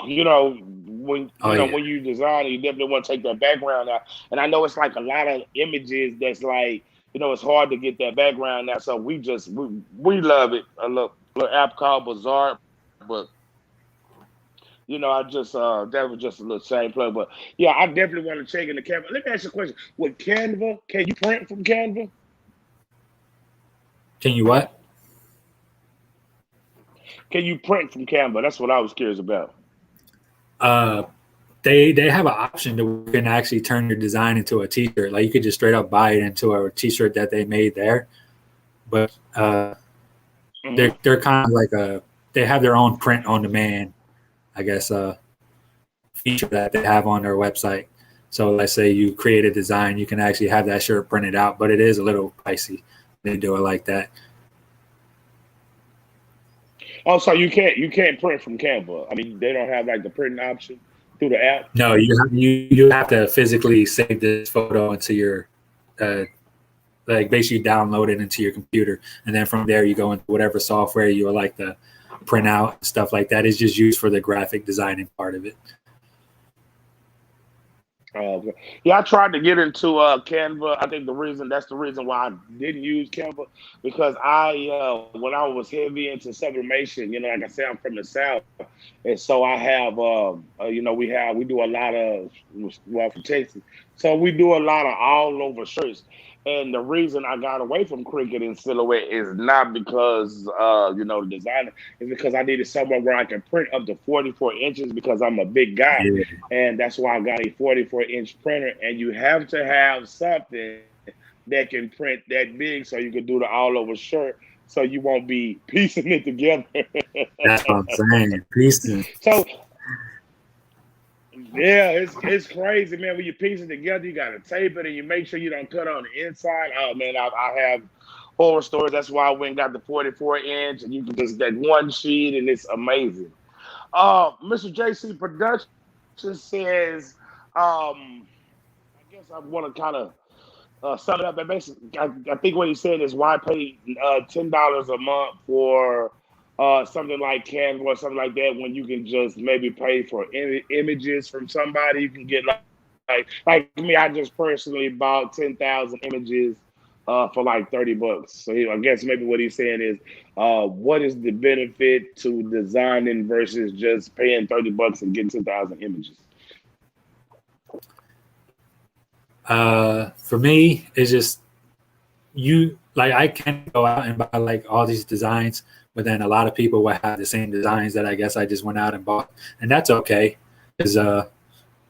when Oh yeah, when you design it, you definitely want to take that background out. And I know it's like a lot of images that's like it's hard to get that background out. So we love it. A little app called Bazaar, but I just that was just a little same plug. But yeah, I definitely want to check in the Canva. Let me ask you a question. With Canva, can you print from Canva? can you what? Can you print from Canva? That's what I was curious about. Uh, they have an option that you can actually turn your design into a t-shirt. Like you could just straight up buy it into a t-shirt that they made there. But Hmm. they're kind of like they have their own print on demand, I guess, feature that they have on their website. So let's say you create a design, you can actually have that shirt printed out, but it is a little pricey. They do it like that. Oh, so you can't print from Canva. I mean, they don't have like the printing option through the app. No, you have to physically save this photo into your uh, like basically download it into your computer, and then from there you go into whatever software you would like to print out and stuff like that. Is just used for the graphic designing part of it. Okay. Yeah, I tried to get into Canva. I think that's the reason why I didn't use Canva because when I was heavy into sublimation, like I said, I'm from the South, and so I have we do a lot of well from Texas, so we do a lot of all over shirts. And the reason I got away from Cricket and Silhouette is not because the designer, it's because I needed somewhere where I can print up to 44 inches because I'm a big guy, Yeah, and that's why I got a 44-inch printer. And you have to have something that can print that big so you can do the all over shirt, so you won't be piecing it together. that's what I'm saying. Pieces. So yeah, it's crazy, man. When you piece it together, you got to tape it and you make sure you don't cut on the inside. Oh man, I have horror stories. That's why I went and got the 44-inch, and you can just get one sheet, and it's amazing. Mr. JC Production says, I guess I want to kind of sum it up. But basically, I think what he said is why pay $10 a month for something like Canva or something like that when you can just maybe pay for images from somebody. You can get like me. I just personally bought 10,000 images for like $30. So I guess maybe what he's saying is, what is the benefit to designing versus just paying $30 and getting 10,000 images? For me, it's just I can go out and buy like all these designs, but then a lot of people will have the same designs that I guess I just went out and bought, and that's okay because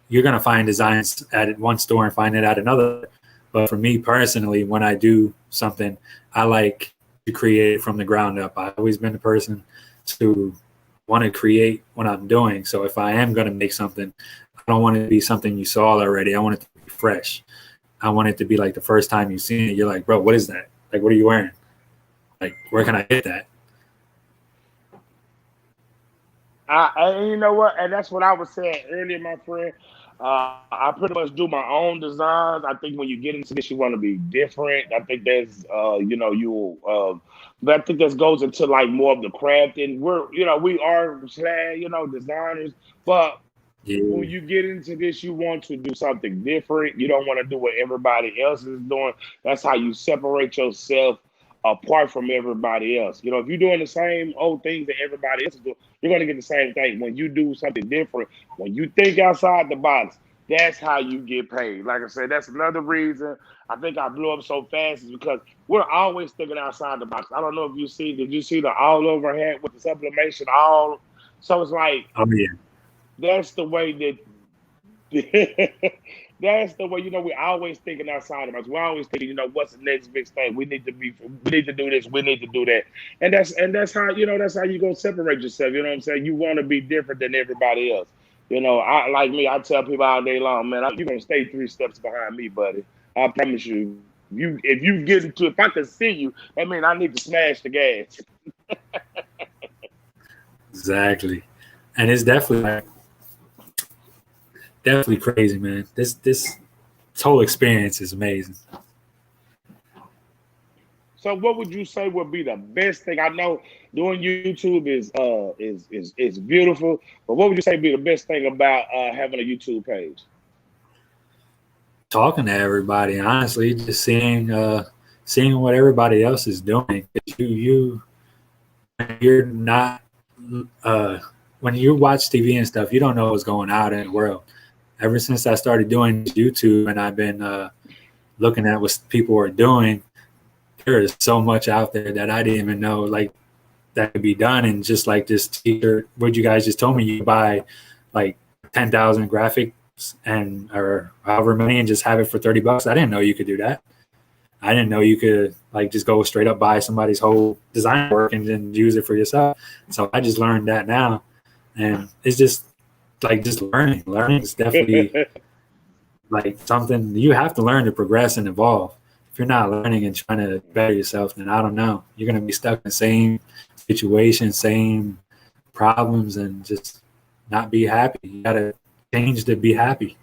you're gonna find designs at one store and find it at another. But for me personally, when I do something, I like to create it from the ground up. I've always been the person to want to create what I'm doing. So if I am gonna make something, I don't want it to be something you saw already. I want it to be fresh. I want it to be like the first time you've seen it, you're like, bro, what is that? Like, what are you wearing? Like, where can I get that? And you know what? And that's what I was saying earlier, my friend. I pretty much do my own designs. I think when you get into this, you want to be different. I think that's, but I think this goes into like more of the crafting. We are, designers, but when Yeah, you get into this, you want to do something different. You don't want to do what everybody else is doing. That's how you separate yourself apart from everybody else. If you're doing the same old things that everybody else is doing, you're going to get the same thing. When you do something different, when you think outside the box, that's how you get paid. Like I said, that's another reason I think I blew up so fast is because we're always thinking outside the box. I don't know if did you see the all over hat with the sublimation all? So it's like, oh yeah, that's the way that that's the way, we're always thinking outside of us. We're always thinking, what's the next big thing? We need to do this, we need to do that. And that's how, that's how you gonna separate yourself. You know what I'm saying? You want to be different than everybody else. I like me, I tell people all day long, man, you're gonna stay 3 steps behind me, buddy. I promise you. If I can see you, that means I need to smash the gas. exactly. And it's definitely crazy, man. This whole experience is amazing. So what would you say would be the best thing? I know doing YouTube is beautiful, but what would you say be the best thing about having a YouTube page? Talking to everybody, honestly, just seeing what everybody else is doing. You're not when you watch TV and stuff, you don't know what's going out in the world. Ever since I started doing YouTube and I've been looking at what people are doing, there is so much out there that I didn't even know like that could be done. And just like this t-shirt, what you guys just told me, you buy like 10,000 graphics and or however many and just have it for $30. I didn't know you could do that. I didn't know you could like just go straight up buy somebody's whole design work and then use it for yourself. So I just learned that now, and it's just like just learning. Learning is definitely like something you have to learn to progress and evolve. If you're not learning and trying to better yourself, then I don't know. You're gonna be stuck in the same situation, same problems, and just not be happy. You gotta change to be happy.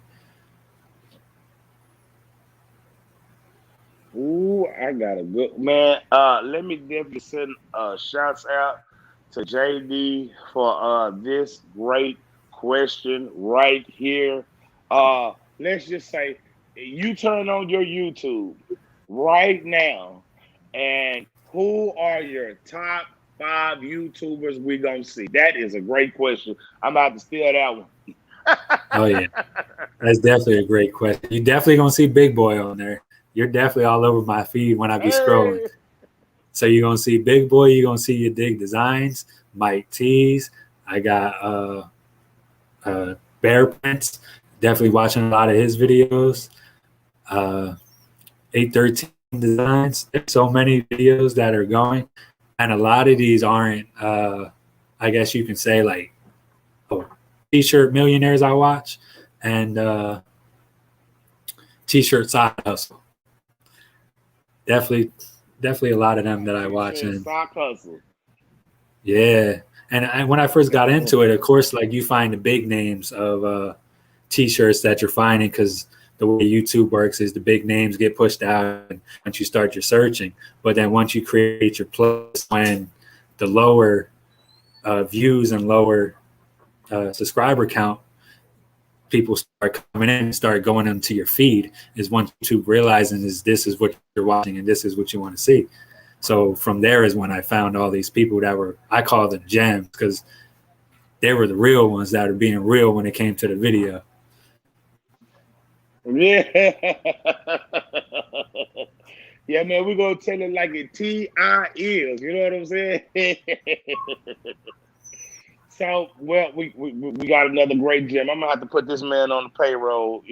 Ooh, I got a good man. Let me definitely send shouts out to JD for this great question right here. Let's just say you turn on your YouTube right now, and who are your top 5 YouTubers we gonna see? That is a great question. I'm about to steal that one. Oh yeah, that's definitely a great question. You're definitely gonna see Big Boy on there. You're definitely all over my feed when I be scrolling. Hey, So you're gonna see Big Boy. You're gonna see your Dig Designs, Mike T's. I got Bear Prince. Definitely watching a lot of his videos. Uh, 813 Designs. There's so many videos that are going, and a lot of these aren't. I guess you can say like oh, t-shirt millionaires I watch, and t-shirt side hustle. Definitely definitely a lot of them that I You watch. said And sock hustle. yeah, and when I first got into it, of course, like you find the big names of t-shirts that you're finding because the way YouTube works is the big names get pushed out and once you start your searching. But then once you create your place, when the lower views and lower subscriber count people start coming in and start going into your feed is once YouTube realizing is this is what you're watching and this is what you want to see. So from there is when I found all these people that were, I call them gems because they were the real ones that are being real when it came to the video. Yeah. Yeah, man, we're gonna tell it like it T.I. is. You know what I'm saying? So, well, we got another great gem. I'm gonna have to put this man on the payroll.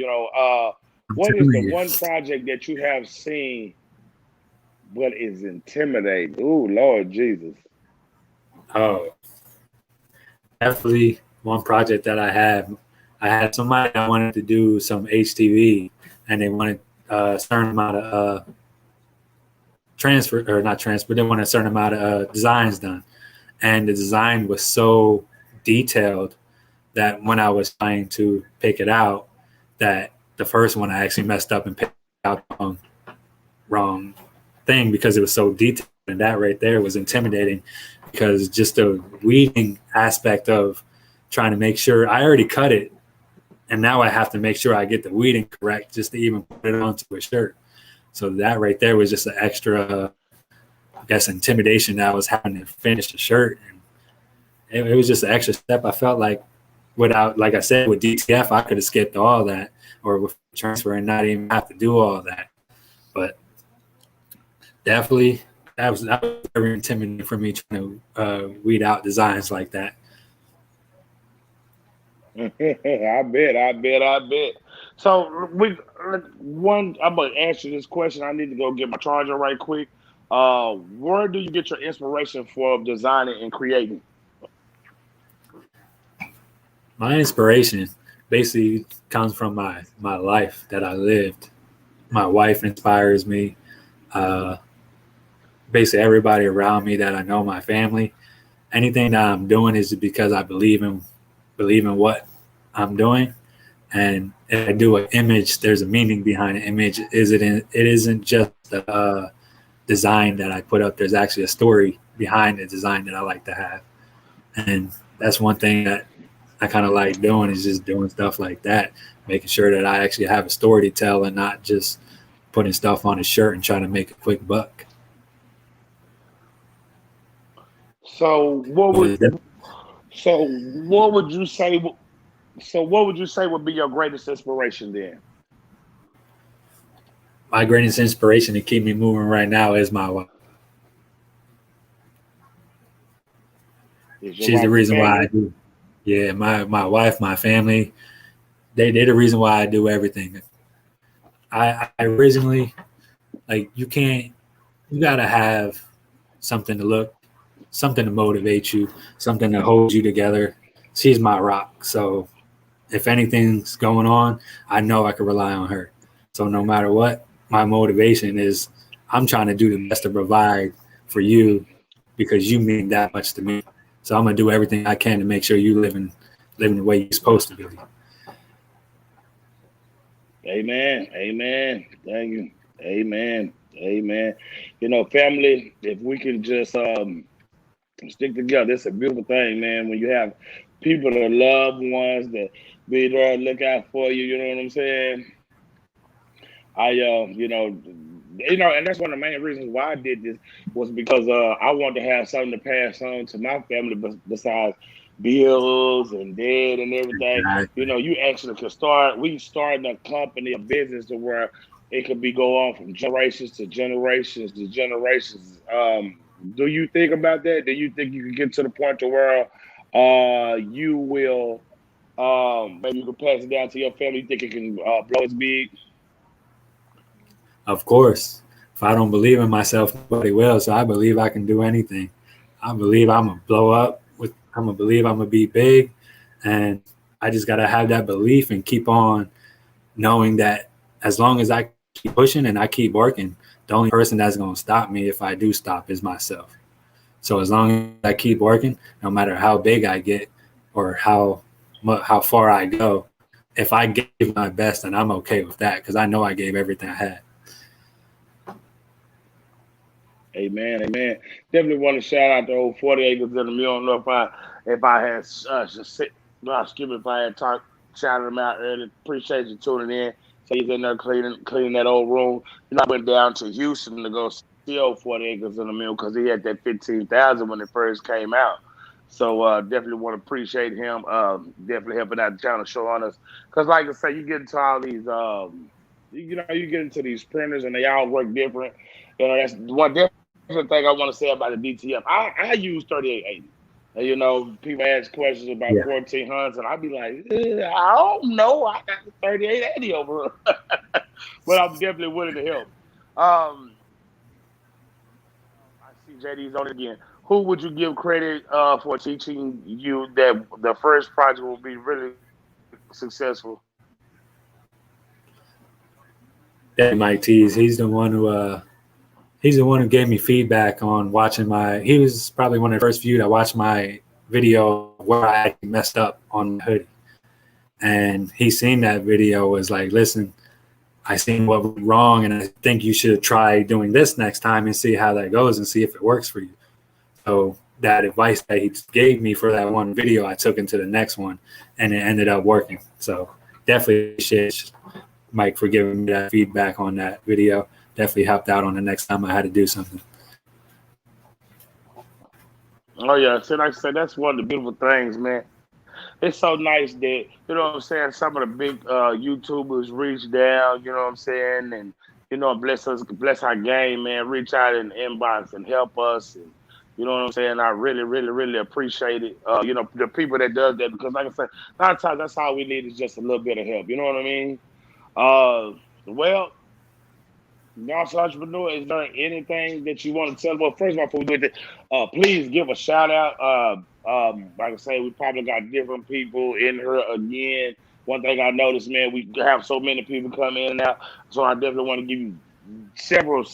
I'm What is the telling you. one project that you have seen but is intimidating? Ooh, Lord Jesus. Oh, definitely one project that I had. I had somebody that wanted to do some HTV and they wanted a certain amount of transfer or not transfer, they wanted a certain amount of designs done. And the design was so detailed that when I was trying to pick it out, that the first one I actually messed up and picked out the wrong thing because it was so detailed. And that right there was intimidating because just the weeding aspect of trying to make sure I already cut it. And now I have to make sure I get the weeding correct just to even put it onto a shirt. So that right there was just an extra, I guess, intimidation that I was having to finish the shirt. And it was just an extra step. I felt like without, like I said, with DTF, I could have skipped all that or with transfer and not even have to do all that. But definitely, that was very intimidating for me trying to weed out designs like that. I bet. So one, I'm gonna answer this question. I need to go get my charger right quick. Where do you get your inspiration for designing and creating? My inspiration basically comes from my life that I lived. My wife inspires me. Uh, Basically, everybody around me that I know, my family, anything that I'm doing is because I believe in what I'm doing. And if I do an image, there's a meaning behind an image. It isn't just a design that I put up. There's actually a story behind the design that I like to have. And that's one thing that I kind of like doing is just doing stuff like that, making sure that I actually have a story to tell and not just putting stuff on a shirt and trying to make a quick buck. So what So would so what would you say? So what would you say would be your greatest inspiration then? my greatest inspiration to keep me moving right now is my wife. Is your She's the wife and reason why I family? do. Yeah, my wife, my family, they're the reason why I do everything. I originally like you gotta have something to look, something to motivate you, something to hold you together. She's my rock. So if anything's going on, I know I can rely on her. So no matter what, my motivation is I'm trying to do the best to provide for you because you mean that much to me. So I'm gonna do everything I can to make sure you living the way you're supposed to be. Amen. Amen. Thank you. Amen. Amen. Family, if we can just stick together, it's a beautiful thing, man. When you have people that love ones that be there, look out for you, you know what I'm saying? And that's one of the main reasons why I did this was because I wanted to have something to pass on to my family besides bills and debt and everything. Exactly. You actually could start. We started a company, a business, to where it could be go on from generations to generations to generations. Do you think about that? Do you think you can get to the point to where you will maybe you can pass it down to your family? You think it can blow as big? Of course. If I don't believe in myself, nobody will. So I believe I can do anything. I believe I'm gonna blow up with I'm gonna believe I'm gonna be big. And I just gotta have that belief and keep on knowing that as long as I keep pushing and I keep working, the only person that's going to stop me if I do stop is myself. So as long as I keep working, no matter how big I get or how far I go, if I gave my best, then I'm okay with that because I know I gave everything I had. Amen, amen. Definitely want to shout out the old 40 acres in the mill. I don't know if I had excuse me if I had talked shouted him out earlier. Appreciate you tuning in. So he's in there cleaning that old room. I went down to Houston to go see old 40 acres in the mill because he had that 15,000 when it first came out. So definitely want to appreciate him. Definitely helping out the channel, showing us. Because like I say, you get into all these you get into these printers and they all work different. That's one different thing I want to say about the DTF. I use 3880. People ask questions about Yeah. 1400s, and I'd be like, I don't know. I got the 3880 over here. But I'm definitely willing to help. I see JD's on it again. Who would you give credit for teaching you that the first project will be really successful? That Mike Tees, he's the one who gave me feedback on watching he was probably one of the first few that watched my video where I actually messed up on the hoodie. And he seen that video, was like, listen, I seen what went wrong and I think you should try doing this next time and see how that goes and see if it works for you. So that advice that he gave me for that one video, I took into the next one and it ended up working. So definitely appreciate Mike for giving me that feedback on that video. Definitely helped out on the next time I had to do something. Oh yeah, so like I said, that's one of the beautiful things, man. It's so nice that what I'm saying. Some of the big YouTubers reach down, you know what I'm saying, and bless our game, man. Reach out and inbox and help us, and you know what I'm saying. I really, really, really appreciate it. The people that does that because, like I said, a lot of times that's all we need is just a little bit of help. You know what I mean? Well, Boss Entrepreneur, is there anything that you want to tell? Well, first of all, before we do it, please give a shout out. Like I say, we probably got different people in here again. One thing I noticed, man, we have so many people come in and out. So I definitely want to give you several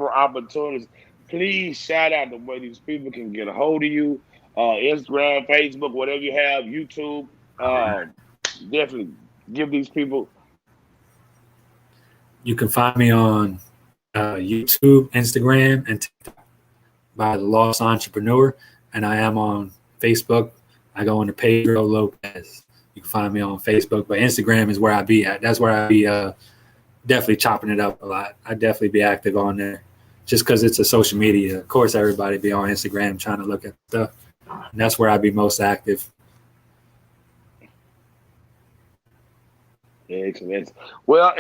opportunities. Please shout out the way these people can get a hold of you. Instagram, Facebook, whatever you have, YouTube. Definitely give these people. You can find me on YouTube, Instagram, and TikTok by The Lost Entrepreneur. And I am on Facebook. I go under Pedro Lopez. You can find me on Facebook, but Instagram is where I be at. That's where I be definitely chopping it up a lot. I definitely be active on there just because it's a social media. Of course, everybody be on Instagram trying to look at stuff. And that's where I be most active. Excellent. Well,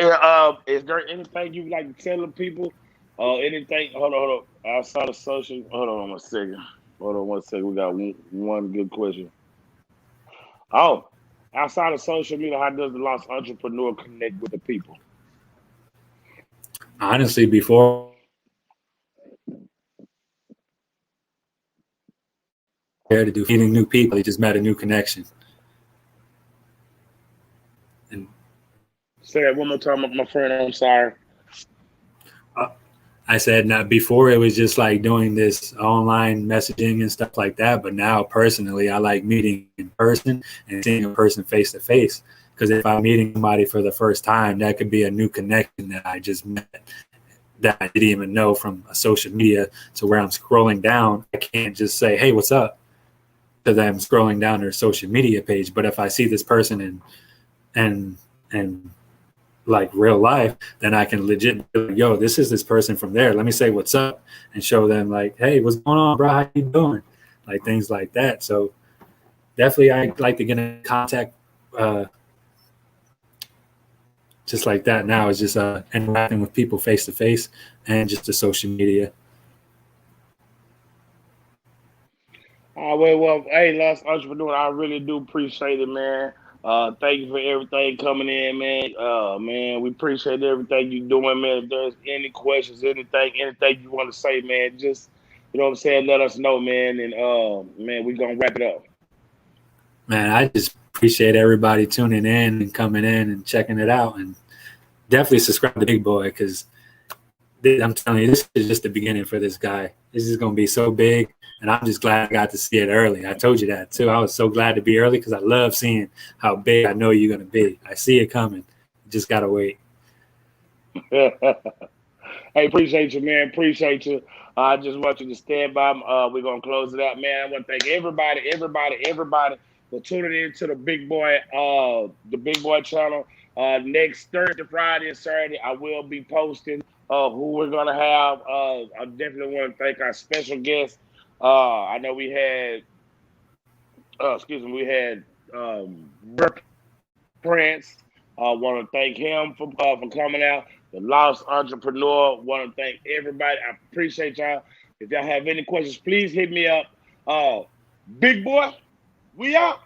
is there anything you'd like to tell the people? Anything? Hold on. Outside of social, hold on one second. Hold on one second. We got one good question. Oh, outside of social media, how does the Lost Entrepreneur connect with the people? Honestly, before to do meeting new people, he just met a new connection. And say that one more time, my friend. I'm sorry. I said, now before it was just like doing this online messaging and stuff like that, but now personally, I like meeting in person and seeing a person face to face. Because if I'm meeting somebody for the first time, that could be a new connection that I just met that I didn't even know from a social media. So where I'm scrolling down, I can't just say, "Hey, what's up?" because I'm scrolling down their social media page. But if I see this person and like real life, then I can legit be like, yo, this is this person from there. Let me say what's up and show them like, hey, what's going on, bro? How you doing? Like things like that. So definitely I like to get in contact just like that now. Is just interacting with people face to face and just the social media. Well, hey, Lost Entrepreneur, I really do appreciate it, man. Thank you for everything coming in, man. Man, we appreciate everything you're doing, man. If there's any questions, anything you want to say, man, just you know what I'm saying, let us know, man. And man, we're gonna wrap it up. Man, I just appreciate everybody tuning in and coming in and checking it out, and definitely subscribe to Big Boi because I'm telling you, this is just the beginning for this guy. This is going to be so big, and I'm just glad I got to see it early. I told you that too. I was so glad to be early because I love seeing how big I know you're going to be. I see it coming. You just got to wait. Hey, appreciate you, man. Appreciate you. I just want you to stand by. We're gonna close it out, man. I want to thank everybody for tuning in to the Big Boy channel. Next Thursday, Friday, and Saturday, I will be posting who we're gonna have. I definitely want to thank our special guest. I know we had, we had Rip Prince. Want to thank him for coming out. The Lost Entrepreneur. Want to thank everybody. I appreciate y'all. If y'all have any questions, please hit me up. Big Boy, we out.